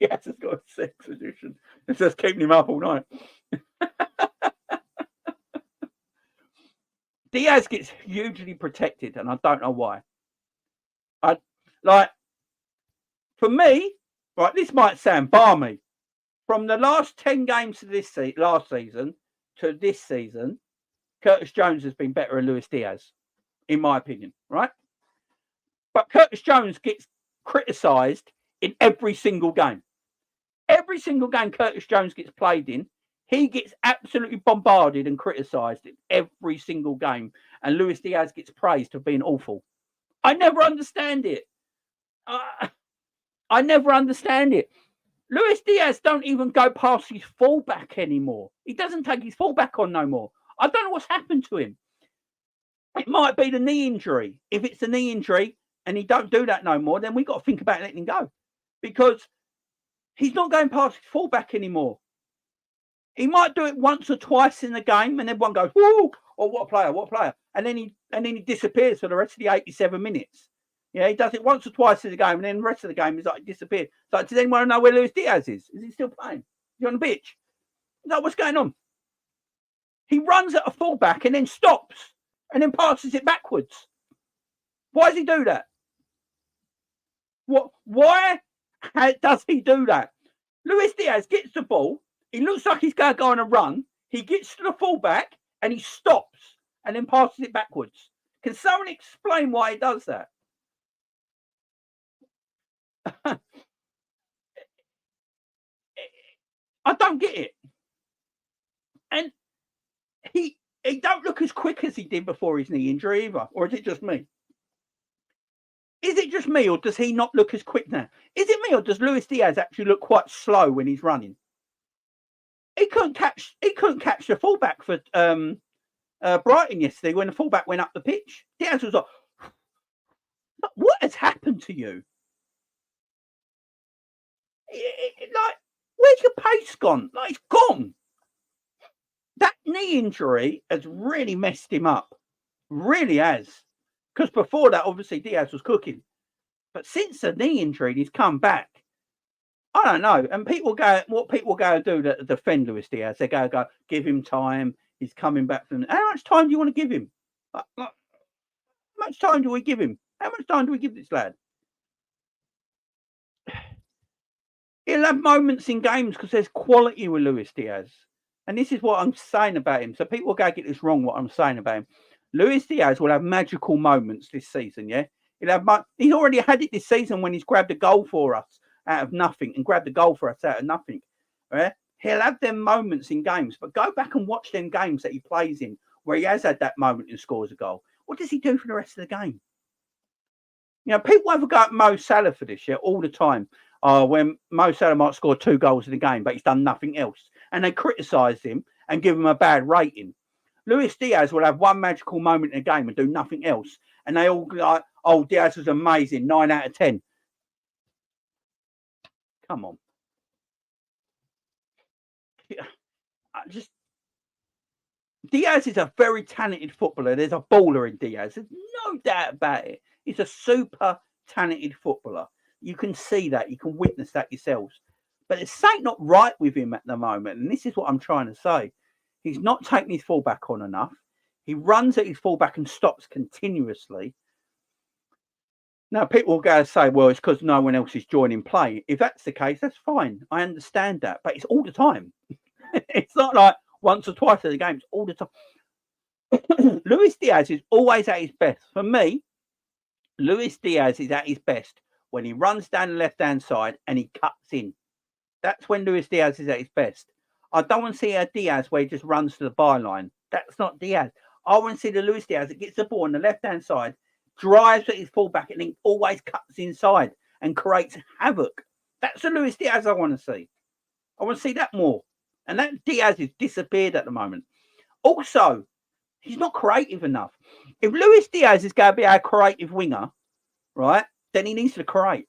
Yes, it's got a sex edition. It's just keeping him up all night. Diaz gets hugely protected, and I don't know why. For me, right, this might sound balmy. From the last 10 games of this last season to this season, Curtis Jones has been better than Luis Diaz, in my opinion, right? But Curtis Jones gets criticised in every single game. Every single game Curtis Jones gets played in, he gets absolutely bombarded and criticised in every single game. And Luis Diaz gets praised for being awful. I never understand it. I never understand it. Luis Diaz don't even go past his fullback anymore. He doesn't take his fullback on no more. I don't know what's happened to him. It might be the knee injury. If it's the knee injury and he don't do that no more, then we got to think about letting him go, because he's not going past his fullback anymore. He might do it once or twice in the game, and everyone goes, "Whoa! Oh, what a player! What a player!" And then he disappears for the rest of the 87 minutes. Yeah, he does it once or twice in the game, and then the rest of the game is like disappeared. So does anyone know where Luis Diaz is? Is he still playing? Is he on the pitch? No, what's going on? He runs at a fullback and then stops and then passes it backwards. Why does he do that? What? Why does he do that? Luis Diaz gets the ball. He looks like he's going to go on a run. He gets to the fullback and he stops and then passes it backwards. Can someone explain why he does that? I don't get it. And he don't look as quick as he did before his knee injury either. Or is it just me? Is it just me, or does he not look as quick now? Is it me, or does Luis Diaz actually look quite slow when he's running? He couldn't catch the fullback for Brighton yesterday when the fullback went up the pitch. Diaz was like, "What has happened to you? Like, where's your pace gone? Like, it's gone." That knee injury has really messed him up. Really has. Because before that, obviously, Diaz was cooking. But since the knee injury, he's come back. I don't know. And what people go do to defend Luis Diaz, they go, give him time. He's coming back from. How much time do you want to give him? How much time do we give him? How much time do we give this lad? He'll have moments in games because there's quality with Luis Diaz. And this is what I'm saying about him. So people go get this wrong, what I'm saying about him. Luis Diaz will have magical moments this season, yeah? He's already had it this season when he's grabbed a goal for us out of nothing and grabbed a goal for us out of nothing. Right? He'll have them moments in games, but go back and watch them games that he plays in where he has had that moment and scores a goal. What does he do for the rest of the game? You know, people have a go at Mo Salah for this, yeah, all the time. When Mo Salah might score 2 goals in the game, but he's done nothing else. And they criticise him and give him a bad rating. Luis Diaz will have one magical moment in a game and do nothing else. And they all like, "Oh, Diaz was amazing, 9 out of 10. Come on. Diaz is a very talented footballer. There's a baller in Diaz. There's no doubt about it. He's a super talented footballer. You can see that. You can witness that yourselves. But there's something not right with him at the moment. And this is what I'm trying to say. He's not taking his fullback on enough. He runs at his fullback and stops continuously. Now, people will go and say, well, it's because no one else is joining play. If that's the case, that's fine. I understand that. But it's all the time. It's not like once or twice in the game. It's all the time. Luis Diaz is always at his best. For me, Luis Diaz is at his best when he runs down the left-hand side and he cuts in. That's when Luis Diaz is at his best. I don't want to see a Diaz where he just runs to the byline. That's not Diaz. I want to see the Luis Diaz that gets the ball on the left-hand side, drives at his fullback, and then always cuts inside and creates havoc. That's the Luis Diaz I want to see. I want to see that more. And that Diaz has disappeared at the moment. Also, he's not creative enough. If Luis Diaz is going to be our creative winger, right, then he needs to create.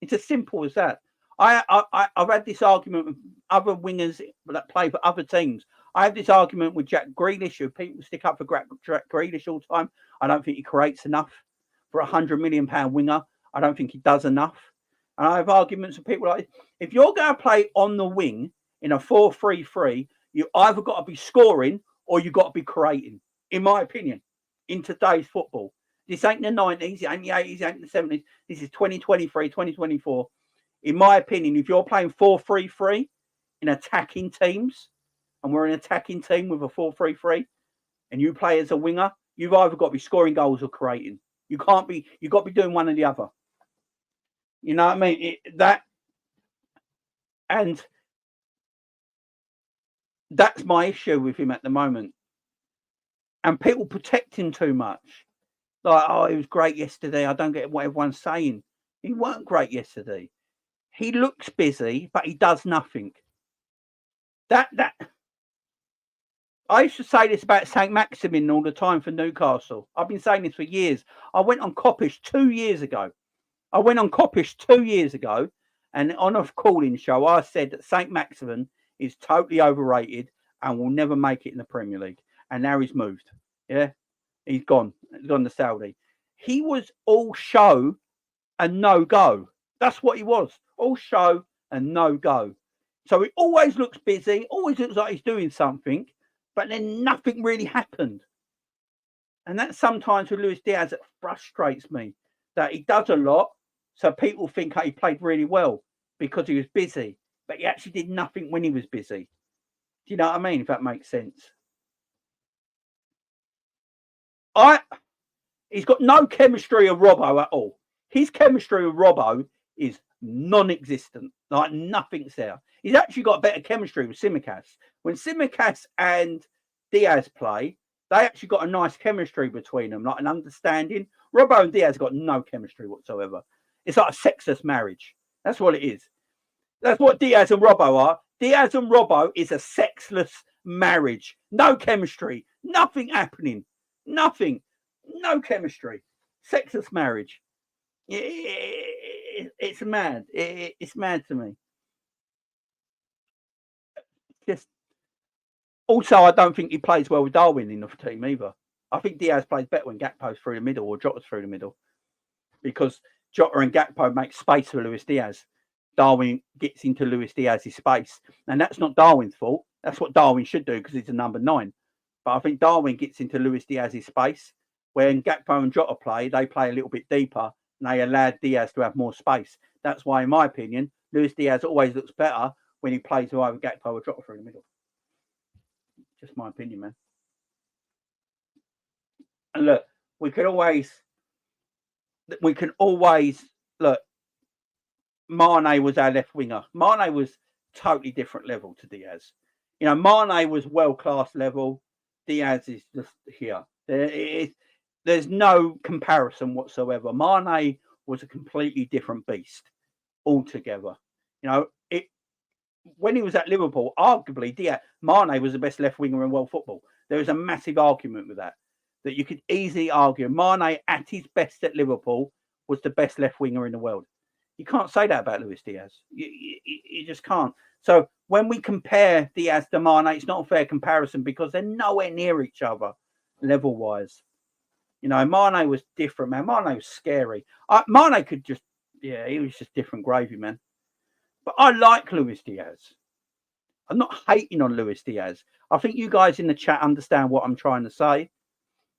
It's as simple as that. I've had this argument with other wingers that play for other teams. I have this argument with Jack Grealish, who people stick up for Jack Grealish all the time. I don't think he creates enough for a £100 million winger. I don't think he does enough. And I have arguments with people like, if you're going to play on the wing in a 4-3-3, you either got to be scoring or you got to be creating, in my opinion, in today's football. This ain't the 90s, it ain't the 80s, it ain't the 70s. This is 2023, 2024. In my opinion, if you're playing 4-3-3 in attacking teams, and we're an attacking team with a 4-3-3, and you play as a winger, you've either got to be scoring goals or creating. You've got to be doing one or the other. You know what I mean? And that's my issue with him at the moment. And people protect him too much. Like, oh, he was great yesterday. I don't get what everyone's saying. He weren't great yesterday. he looks busy, but he does nothing. That I used to say this about St. Maximin all the time for Newcastle. I've been saying this for years. I went on Coppish 2 years ago. And on a calling show, I said that St. Maximin is totally overrated and will never make it in the Premier League. And now he's moved. Yeah, he's gone. He's gone to Saudi. He was all show and no go. That's what he was. All show and no go. So he always looks busy, always looks like he's doing something, but then nothing really happened. And that sometimes with Luis Diaz, it frustrates me that he does a lot. So people think he played really well because he was busy, but he actually did nothing when he was busy. Do you know what I mean? If that makes sense. He's got no chemistry of Robbo at all. His chemistry with Robbo is non-existent. Like nothing's there. He's actually got better chemistry with Tsimikas. When Tsimikas and Diaz play, they actually got a nice chemistry between them, like an understanding. Robbo and Diaz got no chemistry whatsoever. It's like a sexless marriage. That's what it is. That's what Diaz and Robbo are. Diaz and Robbo is a sexless marriage. No chemistry. Nothing happening. Nothing. No chemistry. Sexless marriage. It's mad. It's mad to me. Just. Also, I don't think he plays well with Darwin in the team either. I think Diaz plays better when Gakpo's through the middle or Jota's through the middle. Because Jota and Gakpo make space for Luis Diaz. Darwin gets into Luis Diaz's space. And that's not Darwin's fault. That's what Darwin should do because he's a number 9. But I think Darwin gets into Luis Diaz's space. When Gakpo and Jota play, they play a little bit deeper and they allow Diaz to have more space. That's why, in my opinion, Luis Diaz always looks better when he plays with either Gakpo or Jota through the middle. Just my opinion, man. And look, we can always look. Mane was our left winger. Mane was totally different level to Diaz. You know, Mane was world-class level. Diaz is just here. There's no comparison whatsoever. Mane was a completely different beast altogether. You know, when he was at Liverpool, arguably Mane was the best left winger in world football. There was a massive argument with that you could easily argue. Mane at his best at Liverpool was the best left winger in the world. You can't say that about Luis Diaz. You just can't. So when we compare Diaz to Mane, it's not a fair comparison because they're nowhere near each other level-wise. You know, Mane was different, man. Mane was scary. Mane could just, he was just different gravy, man. But I like Luis Diaz. I'm not hating on Luis Diaz. I think you guys in the chat understand what I'm trying to say.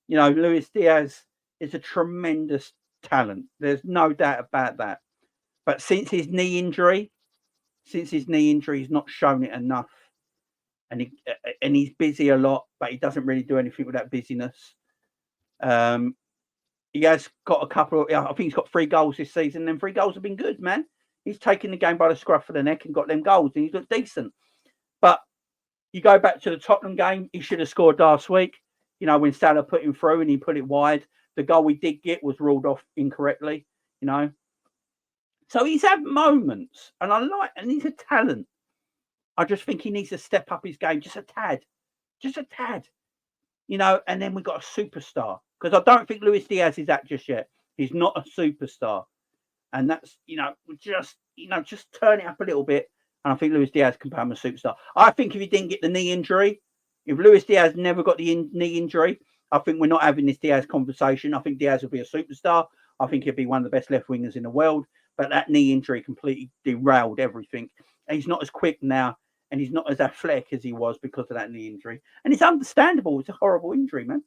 You know, Luis Diaz is a tremendous talent. There's no doubt about that. But since his knee injury, he's not shown it enough. And he's busy a lot, but he doesn't really do anything with that busyness. He has got a couple of, I think he's got 3 goals this season, and 3 goals have been good, man. He's taken the game by the scruff of the neck and got them goals, and he's looked decent. But you go back to the Tottenham game, he should have scored last week. You know, when Salah put him through and he put it wide, the goal we did get was ruled off incorrectly, you know. So he's had moments, and he's a talent. I just think he needs to step up his game just a tad, you know. And then we got a superstar because I don't think Luis Diaz is that just yet. He's not a superstar, and that's just turn it up a little bit. And I think Luis Diaz can become a superstar. I think if he didn't get the knee injury, if Luis Diaz never got the knee injury, I think we're not having this Diaz conversation. I think Diaz will be a superstar. I think he'll be one of the best left wingers in the world. But that knee injury completely derailed everything. And he's not as quick now, and he's not as athletic as he was because of that knee injury. And it's understandable. It's a horrible injury, man.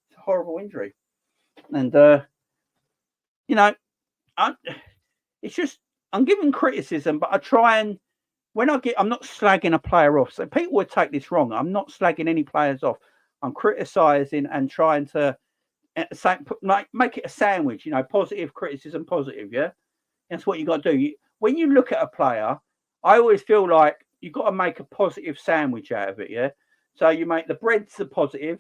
It's a horrible injury. And, you know, it's just, I'm giving criticism, but I try and, I'm not slagging a player off. So people would take this wrong. I'm not slagging any players off. I'm criticising and trying to make it a sandwich, you know, positive criticism, positive, yeah? That's what you got to do. When you look at a player, I always feel like you've got to make a positive sandwich out of it, yeah? So you make the bread's the positive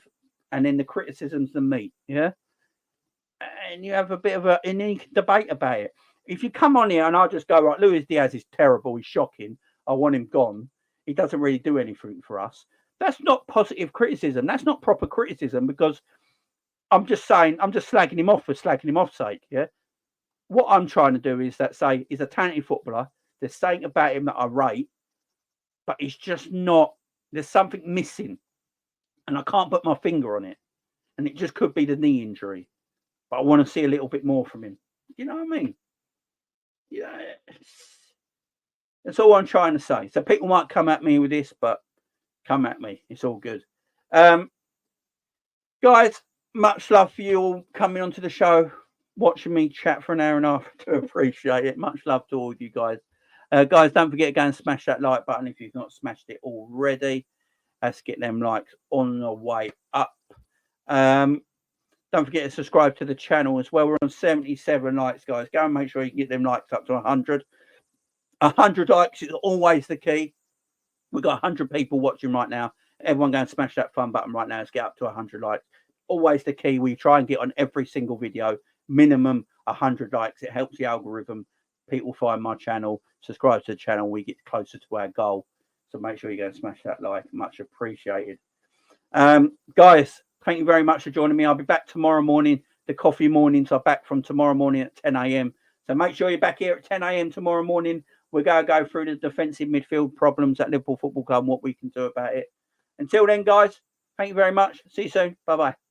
and then the criticism's the meat, yeah? And you have a bit of and then you can debate about it. If you come on here and I just go, right, Luis Diaz is terrible, he's shocking, I want him gone, he doesn't really do anything for us, that's not positive criticism. That's not proper criticism, because I'm just saying, I'm just slagging him off for slagging him off's sake. Yeah. What I'm trying to do is that say he's a talented footballer. There's something about him that I rate, but he's just not, there's something missing. And I can't put my finger on it. And it just could be the knee injury. But I want to see a little bit more from him. You know what I mean? Yeah. That's all I'm trying to say. So people might come at me with this, but come at me. It's all good. Guys, much love for you all coming onto the show, watching me chat for an hour and a half. I do appreciate it. Much love to all of you guys. Guys, don't forget to go and smash that like button if you've not smashed it already. Let's get them likes on the way up. Don't forget to subscribe to the channel as well. We're on 77 likes, guys. Go and make sure you can get them likes up to 100. 100 likes is always the key. We've got 100 people watching right now. Everyone go and smash that fun button right now. Let's get up to 100 likes. Always the key. We try and get on every single video. Minimum 100 likes. It helps the algorithm. People find my channel. Subscribe to the channel. We get closer to our goal. So make sure you go and smash that like. Much appreciated. Guys, thank you very much for joining me. I'll be back tomorrow morning. The coffee mornings are back from tomorrow morning at 10 a.m. So make sure you're back here at 10 a.m. tomorrow morning. We're going to go through the defensive midfield problems at Liverpool Football Club and what we can do about it. Until then, guys, thank you very much. See you soon. Bye-bye.